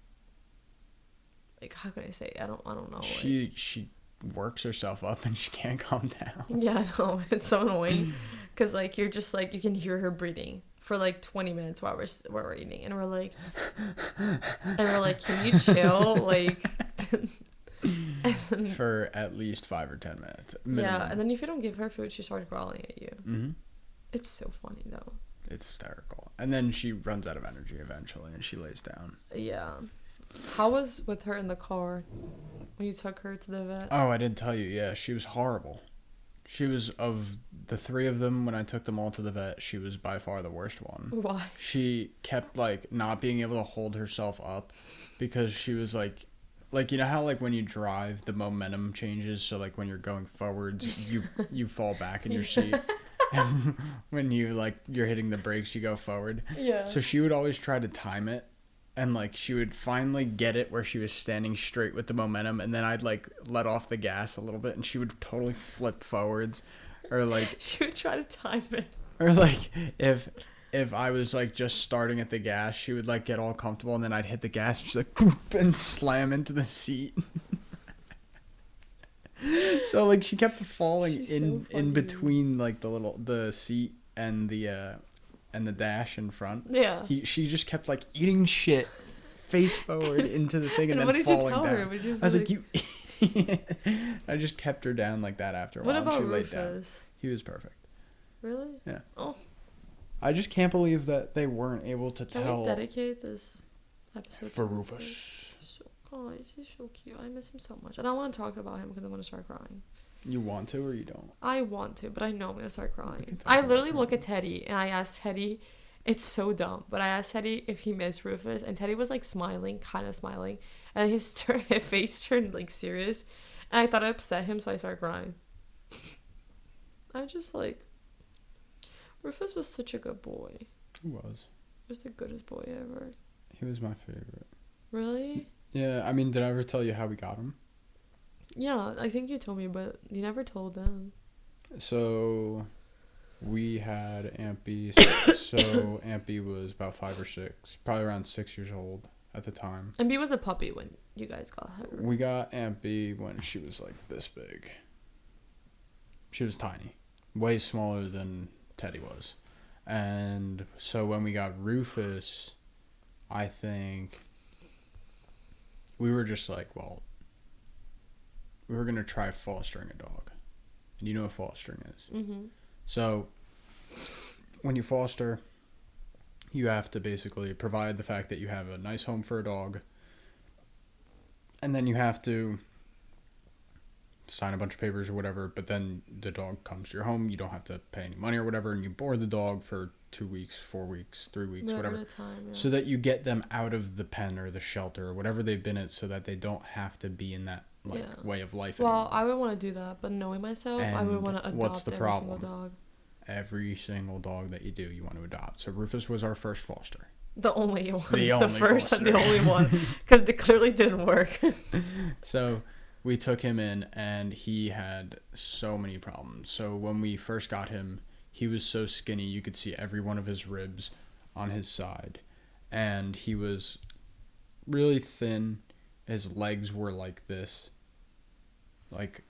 how can I say? I don't know. She works herself up and she can't calm down. Yeah, no, it's so annoying because like you're just like you can hear her breathing for like 20 minutes while we're eating, and we're like, can you chill? Like. Then, for at least 5 or 10 minutes. Minimum. Yeah, and then if you don't give her food, she starts growling at you. Mm-hmm. It's so funny though. It's hysterical. And then she runs out of energy eventually and she lays down. Yeah. How was with her in the car when you took her to the vet? Oh, I didn't tell you. Yeah, she was horrible. She was, of the 3 of them, when I took them all to the vet, she was by far the worst one. Why? She kept like not being able to hold herself up because she was like like, you know how, like, when you drive, the momentum changes, so, like, when you're going forwards, you fall back in your seat. And when you, like, you're hitting the brakes, you go forward. Yeah. So she would always try to time it, and, like, she would finally get it where she was standing straight with the momentum, and then I'd, like, let off the gas a little bit, and she would totally flip forwards. Or, like... She would try to time it. Or, like, if I was, like, just starting at the gas, she would, like, get all comfortable, and then I'd hit the gas, and she's like, boop, and slam into the seat. So, like, she kept falling in between, like, the seat and the dash in front. Yeah. She just kept, like, eating shit face forward into the thing and then what did falling you tell down. her? I was like, you... I just kept her down like that after a while. What about and she laid down. Rufus? He was perfect. Really? Yeah. Oh. I just can't believe that they weren't able to tell. Can we dedicate this episode for to Rufus? So, guys, he's so cute. I miss him so much. I don't want to talk about him because I'm going to start crying. You want to or you don't? I want to, but I know I'm going to start crying. talk I about literally it. look at Teddy and I ask Teddy, it's so dumb, but I asked Teddy if he missed Rufus, and Teddy was like smiling, kind of smiling, and his face turned like serious, and I thought I upset him, so I started crying. I just like, Rufus was such a good boy. He was. He was the goodest boy ever. He was my favorite. Really? Yeah, I mean, did I ever tell you how we got him? Yeah, I think you told me, but you never told them. So, we had Ampy. So, Ampy was about 5 or 6, probably around 6 years old at the time. And B was a puppy when you guys got her. We got Ampy when she was like this big. She was tiny, way smaller than Teddy was. And so when we got Rufus, I think we were just like, well, we were going to try fostering a dog. And you know what fostering is. Mm-hmm. So when you foster, you have to basically provide the fact that you have a nice home for a dog. And then you have to sign a bunch of papers or whatever, but then the dog comes to your home. You don't have to pay any money or whatever, and you board the dog for 2 weeks, 4 weeks, 3 weeks, whatever. At a time, yeah. So that you get them out of the pen or the shelter or whatever they've been at, so that they don't have to be in that way of life Well, anymore. I would want to do that, but knowing myself, I would want to adopt what's the every problem? single dog. Every single dog that you do, you want to adopt. So Rufus was our first foster. The only one. The The only first and the foster. only one. Because it clearly didn't work. So we took him in, and he had so many problems. So when we first got him, he was so skinny, you could see every one of his ribs on his side. And he was really thin. His legs were like this. Like,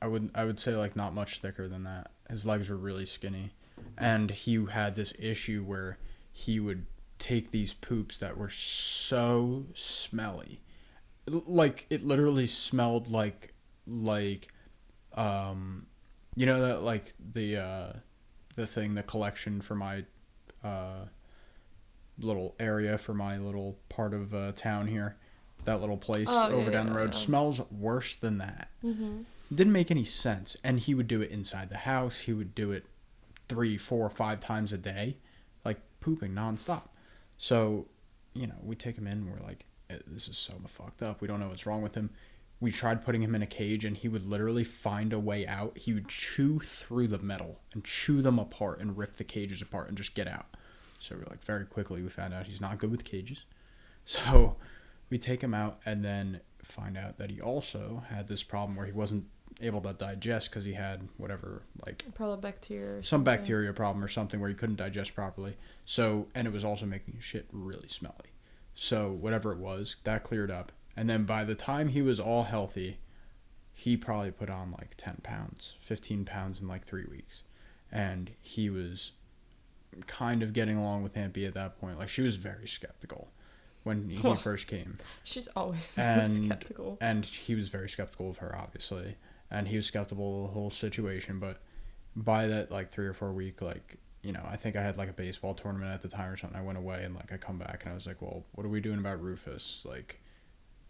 I would say, like, not much thicker than that. His legs were really skinny. And he had this issue where he would take these poops that were so smelly. Like, it literally smelled like you know that, like, the thing, the collection for my little area, for my little part of town here, that little place down the road, smells worse than that. Mm-hmm. It didn't make any sense. And he would do it inside the house. He would do it 3, 4, 5 times a day, like pooping nonstop. So, you know, we take him in and we're like, this is so fucked up. We don't know what's wrong with him. We tried putting him in a cage, and he would literally find a way out. He would chew through the metal and chew them apart and rip the cages apart and just get out. So we're like, very quickly we found out he's not good with cages. So we take him out and then find out that he also had this problem where he wasn't able to digest because he had whatever, like, probably bacteria. Some bacteria problem or something where he couldn't digest properly. So, and it was also making his shit really smelly. So whatever it was, that cleared up. And then by the time he was all healthy, he probably put on like 10 pounds, 15 pounds in like 3 weeks. And he was kind of getting along with Ampy at that point. Like, she was very skeptical when he first came. She's always skeptical. And he was very skeptical of her, obviously. And he was skeptical of the whole situation. But by that, like, 3 or 4 week, like, you know, I think I had like a baseball tournament at the time or something. I went away and like I come back and I was like, well, what are we doing about Rufus? Like,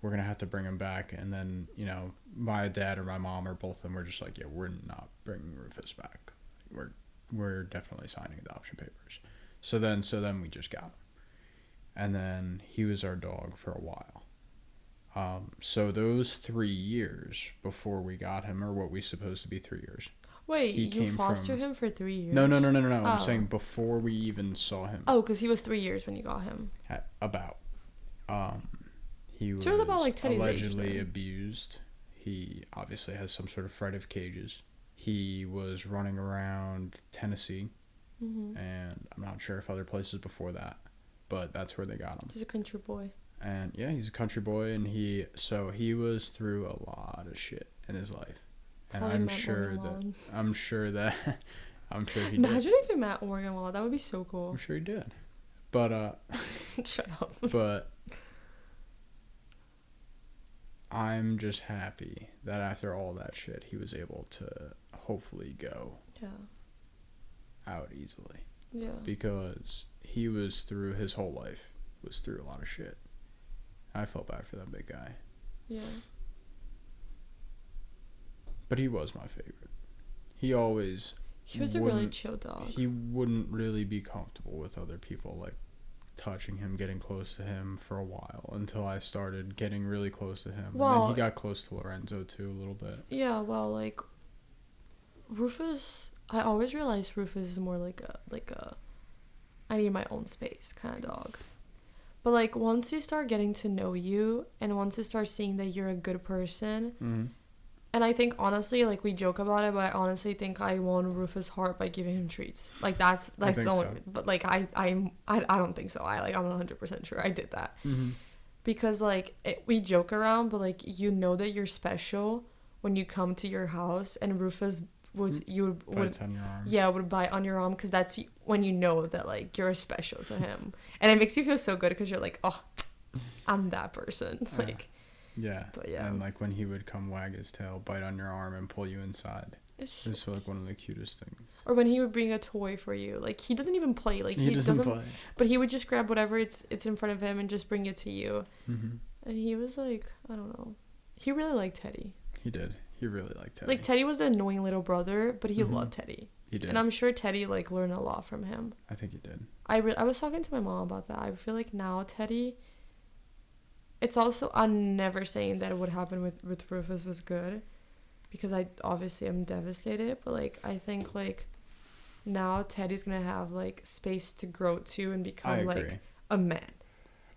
we're going to have to bring him back. And then, you know, my dad or my mom or both of them were just like, yeah, we're not bringing Rufus back. We're definitely signing adoption papers. So then we just got him. And then he was our dog for a while. So those 3 years before we got him, or what we supposed to be 3 years. Wait, He you came fostered from- him for 3 years? No. I'm Oh. saying before we even saw him. Oh, because he was 3 years when you got him. About. He was So it was about, like, Teddy's age allegedly then. abused. He obviously has some sort of fright of cages. He was running around Tennessee, Mm-hmm. and I'm not sure if other places before that, but that's where they got him. He's a country boy. And yeah, he's a country boy, and he was through a lot of shit in his life, and Probably I'm met sure Morgan Wallen. he Imagine did. if he met Morgan Wallen. That would be so cool. I'm sure he did, but Shut up. but I'm just happy that after all that shit, he was able to hopefully go Yeah. out easily, Yeah. because he was through his whole life was through a lot of shit. I felt bad for that big guy, Yeah. but he was my favorite. He always He was a really wouldn't- chill dog. he wouldn't really be comfortable with other people like touching him, getting close to him for a while, until I started getting really close to him. And then Well- he got close to Lorenzo too a little bit. Yeah, well, like, Rufus, I always realized Rufus is more like a I need my own space kind of dog. But, like, once you start getting to know you, and once you start seeing that you're a good person, Mm-hmm. and I think, honestly, like, we joke about it, but I honestly think I won Rufus' heart by giving him treats. Like, that's think the only, so. but, like, I don't think so. I'm 100% sure I did that. Mm-hmm. Because, like, we joke around, but, like, you know that you're special when you come to your house, and Rufus would Bites on your arm. yeah, would bite on your arm, because that's when you know that, like, you're special to him. And it makes you feel so good, because you're like, oh, I'm that person. It's like, Yeah. But yeah. And like when he would come wag his tail, bite on your arm, and pull you inside. it's It's like one of the cutest things. or when he would bring a toy for you, like, he doesn't even play, like, he doesn't play. but he would just grab whatever it's in front of him and just bring it to you. Mm-hmm. And he was like, I don't know, he really liked Teddy. He did. He really liked Teddy. Like, Teddy was the annoying little brother, but he Mhm. loved Teddy. He did. And I'm sure Teddy, like, learned a lot from him. I think he did. I was talking to my mom about that. I feel like now Teddy, it's also, I'm never saying that what happened with Rufus was good, because I obviously am devastated, but, like, I think, like, now Teddy's gonna have, like, space to grow too and I become, agree. like, a man.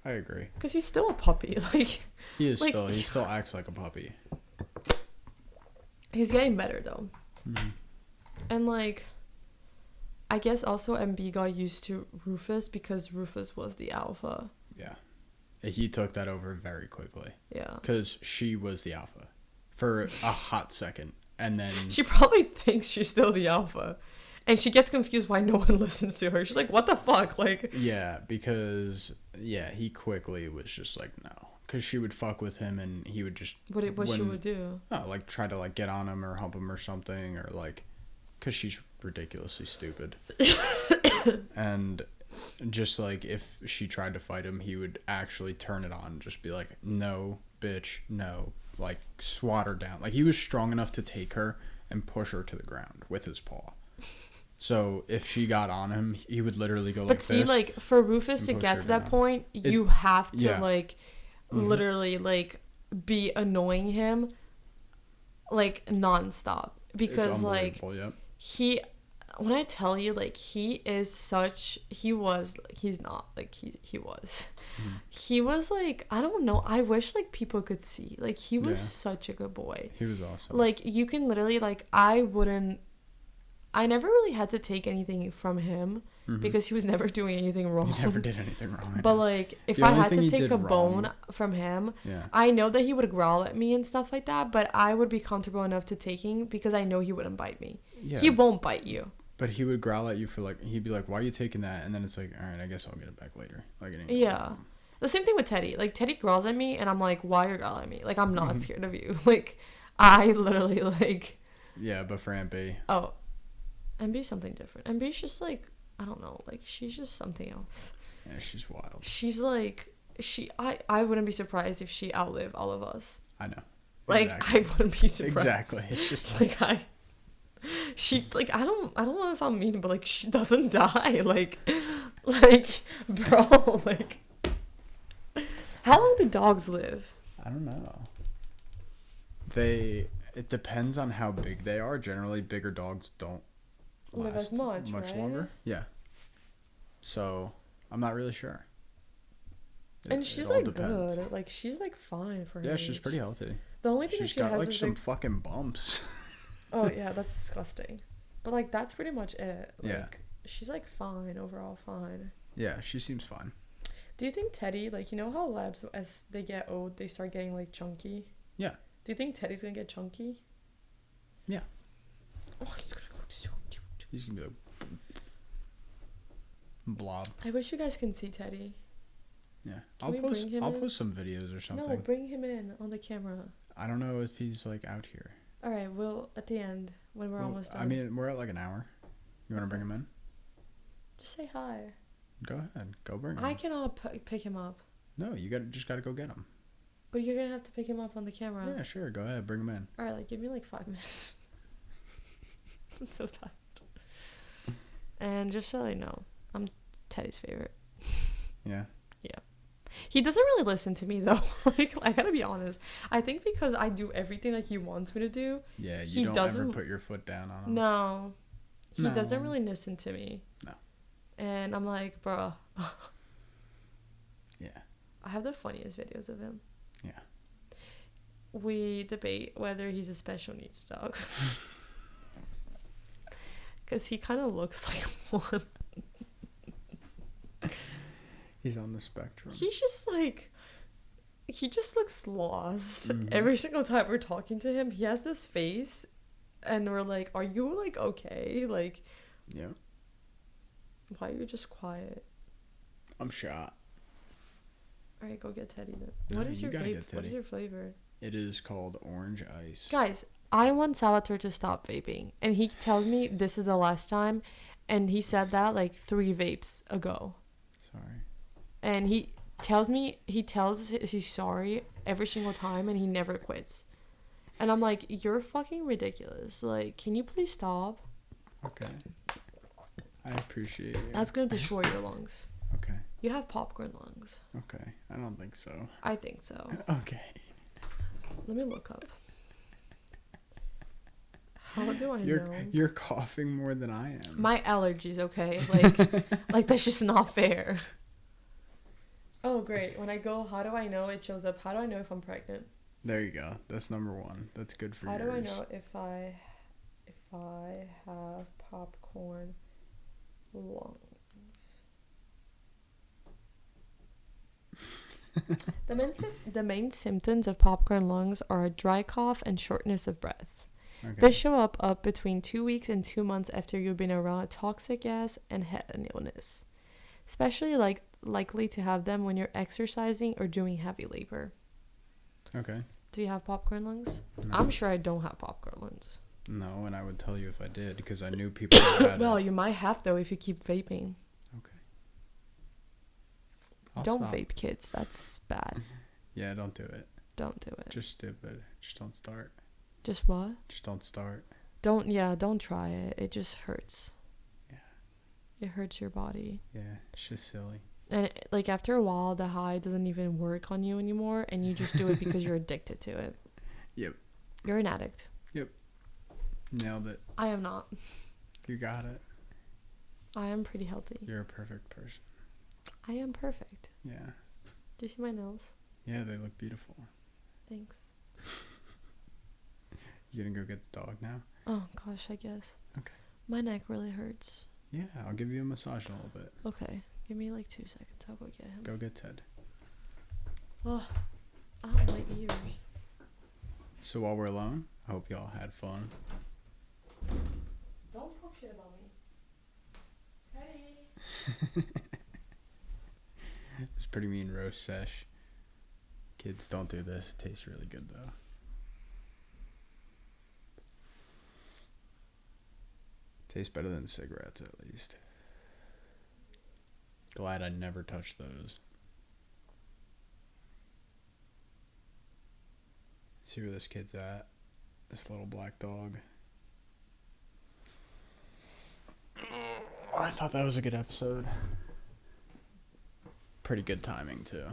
I agree. Because he's still a puppy. Like, He is Like- he still acts like a puppy. he's getting better, though. Mhm. And, like, I guess also MB got used to Rufus because Rufus was the alpha. Yeah. He took that over very quickly. Yeah. Because she was the alpha for a hot second. And then... She probably thinks she's still the alpha. And she gets confused why no one listens to her. She's like, what the fuck? Like, Yeah, because... Yeah, he quickly was just like, no. Because she would fuck with him, and he would just... what she when- would do. Oh, like, try to, like, get on him or hump him or something. Or, like... Because she's ridiculously stupid. And... just like if she tried to fight him, he would actually turn it on, just be like, no, bitch, no, like swat her down. Like he was strong enough to take her and push her to the ground with his paw. So if she got on him, he would literally go like But see, this. like, for Rufus to and push get her to that down. point, you have to, yeah. like, Mhm. literally, like, be annoying him, like, nonstop. It's Because, like, unbelievable, yep. when I tell you, like, he was, like, he's not, like, he was. Mhm. He was, like, I don't know, I wish, like, people could see. Like, he was Yeah. such a good boy. He was awesome. Like, you can literally, like, I never really had to take anything from him Mhm. because he was never doing anything wrong. He never did anything wrong. I But, know. like, if The I only had thing to he take did a bone wrong- from him, Yeah. I know that he would growl at me and stuff like that, but I would be comfortable enough to taking because I know he wouldn't bite me. Yeah. He won't bite you. But he would growl at you for like, he'd be like, why are you taking that? And then it's like, all right, I guess I'll get it back later. Like, it ain't no Yeah. problem. The same thing with Teddy. Like, Teddy growls at me, and I'm like, why are you growling at me? Like, I'm not Mhm. scared of you. Like, I literally, like, Yeah, but for Aunt B, oh, MB's something different. MB's just, like, I don't know. Like, she's just something else. yeah, she's wild. She's, like, I wouldn't be surprised if she outlived all of us. I know. Like, Exactly. I wouldn't be surprised. Exactly. It's just Like, she, like, I don't want to sound mean, but, like, she doesn't die. Like, bro, like, how long do dogs live? I don't know. It depends on how big they are. Generally, bigger dogs don't Live as last much, right? longer. Yeah. So, I'm not really sure. And she's all like depends. good. Like she's like fine for her. Yeah, she's age. pretty healthy. The only thing that She's she got has like is some like, fucking bumps. oh yeah, that's disgusting. But like that's pretty much it. Like Yeah. she's like fine, overall fine. Yeah, she seems fine. Do you think Teddy, like, you know how labs as they get old they start getting like chunky? Yeah. Do you think Teddy's gonna get chunky? Yeah. Oh, he's gonna go so cute. He's gonna be like blob. I wish you guys can see Teddy. Yeah. Can we bring him I'll in? post some videos or something. No, bring him in on the camera. I don't know if he's like out here. All right, we'll at the end when we're almost done. I mean, we're at like an hour. You want to bring him in? just say hi. Go ahead. Go bring him. I cannot pick him up. No, you just gotta go get him. But you're gonna have to pick him up on the camera. Yeah, sure. Go ahead. Bring him in. All right, like give me like 5 minutes. I'm so tired. And just so you know, I'm Teddy's favorite. Yeah. He doesn't really listen to me though. Like I gotta be honest. I think because I do everything that he wants me to do. Yeah, He you don't ever doesn't- put your foot down on him. No, he No. doesn't really listen to me. No. And I'm like, bruh. Yeah. I have the funniest videos of him. Yeah. We debate whether he's a special needs dog. Because he kind of looks like one. He's on the spectrum. He's just like, he just looks lost. Mhm. Every single time we're talking to him, he has this face. And we're like, are you like okay? Like, Yeah. why are you just quiet? I'm shot. All right, go get Teddy then. No, What is you your gotta vape? get What Teddy. is your flavor? It is called Orange Ice. Guys, I want Salvatore to stop vaping. And he tells me this is the last time. And he said that like 3 vapes ago. Sorry. And he tells he's sorry every single time and he never quits. And I'm like, you're fucking ridiculous. Like, can you please stop? Okay. I appreciate you. That's gonna destroy your lungs. Okay. You have popcorn lungs. Okay. I don't think so. I think so. Okay. Let me look up. How do I You're know? you're coughing more than I am. My allergies, okay? Like that's just not fair. Oh, great. When I go, how do I know it shows up? How do I know if I'm pregnant? There you go. That's number 1. That's good for How yours. do I know if I have popcorn lungs? The main symptoms of popcorn lungs are a dry cough and shortness of breath. Okay. They show up between 2 weeks and 2 months after you've been around a toxic gas and had an illness. Especially likely to have them when you're exercising or doing heavy labor. Okay. Do you have popcorn lungs? No. I'm sure I don't have popcorn lungs. No, and I would tell you if I did because I knew people who had Well, it. you might have though if you keep vaping. Okay. I'll Don't stop. vape, kids. That's bad. Yeah, don't do it. Don't do it. Just stupid. Just don't start. Just what? Just don't start. Don't try it. It just hurts. Yeah. It hurts your body. Yeah, it's just silly. And like after a while the high doesn't even work on you anymore and you just do it because you're addicted to it. Yep. You're an addict. Nailed it. I am not. You got it. I am pretty healthy. You're a perfect person. I am perfect. Yeah. Do you see my nails? Yeah, they look beautiful. Thanks. You gonna go get the dog now? Oh gosh, I guess. Okay. My neck really hurts. Yeah, I'll give you a massage in a little bit. Okay. Give me like 2 seconds. I'll go get him. Go get Ted. Oh, my ears. So while we're alone, I hope y'all had fun. Don't talk shit about me. Teddy. It's pretty mean roast sesh. Kids, don't do this. It tastes really good though. Tastes better than cigarettes at least. Glad I never touched those. See where this kid's at. This little black dog. I thought that was a good episode. Pretty good timing too.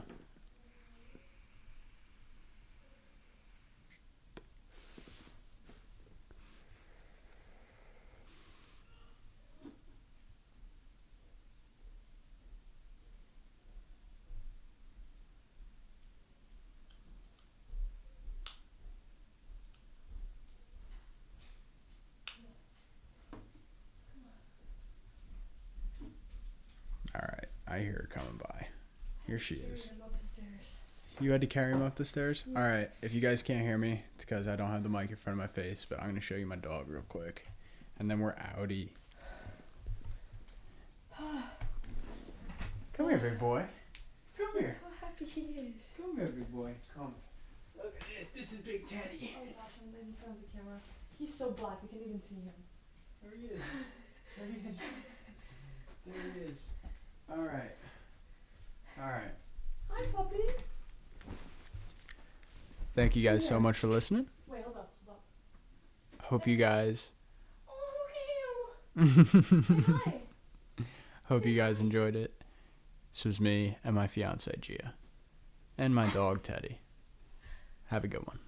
I hear her coming by. Here she is. Him up the stairs. You had to carry him up the stairs? All right. If you guys can't hear me, it's because I don't have the mic in front of my face, but I'm going to show you my dog real quick. And then we're outie. Come here, big boy. Come here. How happy he is. Come here, big boy. Come. Look at this. This is Big Teddy. Oh gosh, I'm in front of the camera. He's so black, we can't even see him. There he is. There he is. There he is. All right. All right. Hi, puppy. Thank you guys so much for listening. Wait, hold up. Hope you guys. Oh, look at him. Say hi. Hope you guys enjoyed it. This was me and my fiance Gia. And my dog Teddy. Have a good one.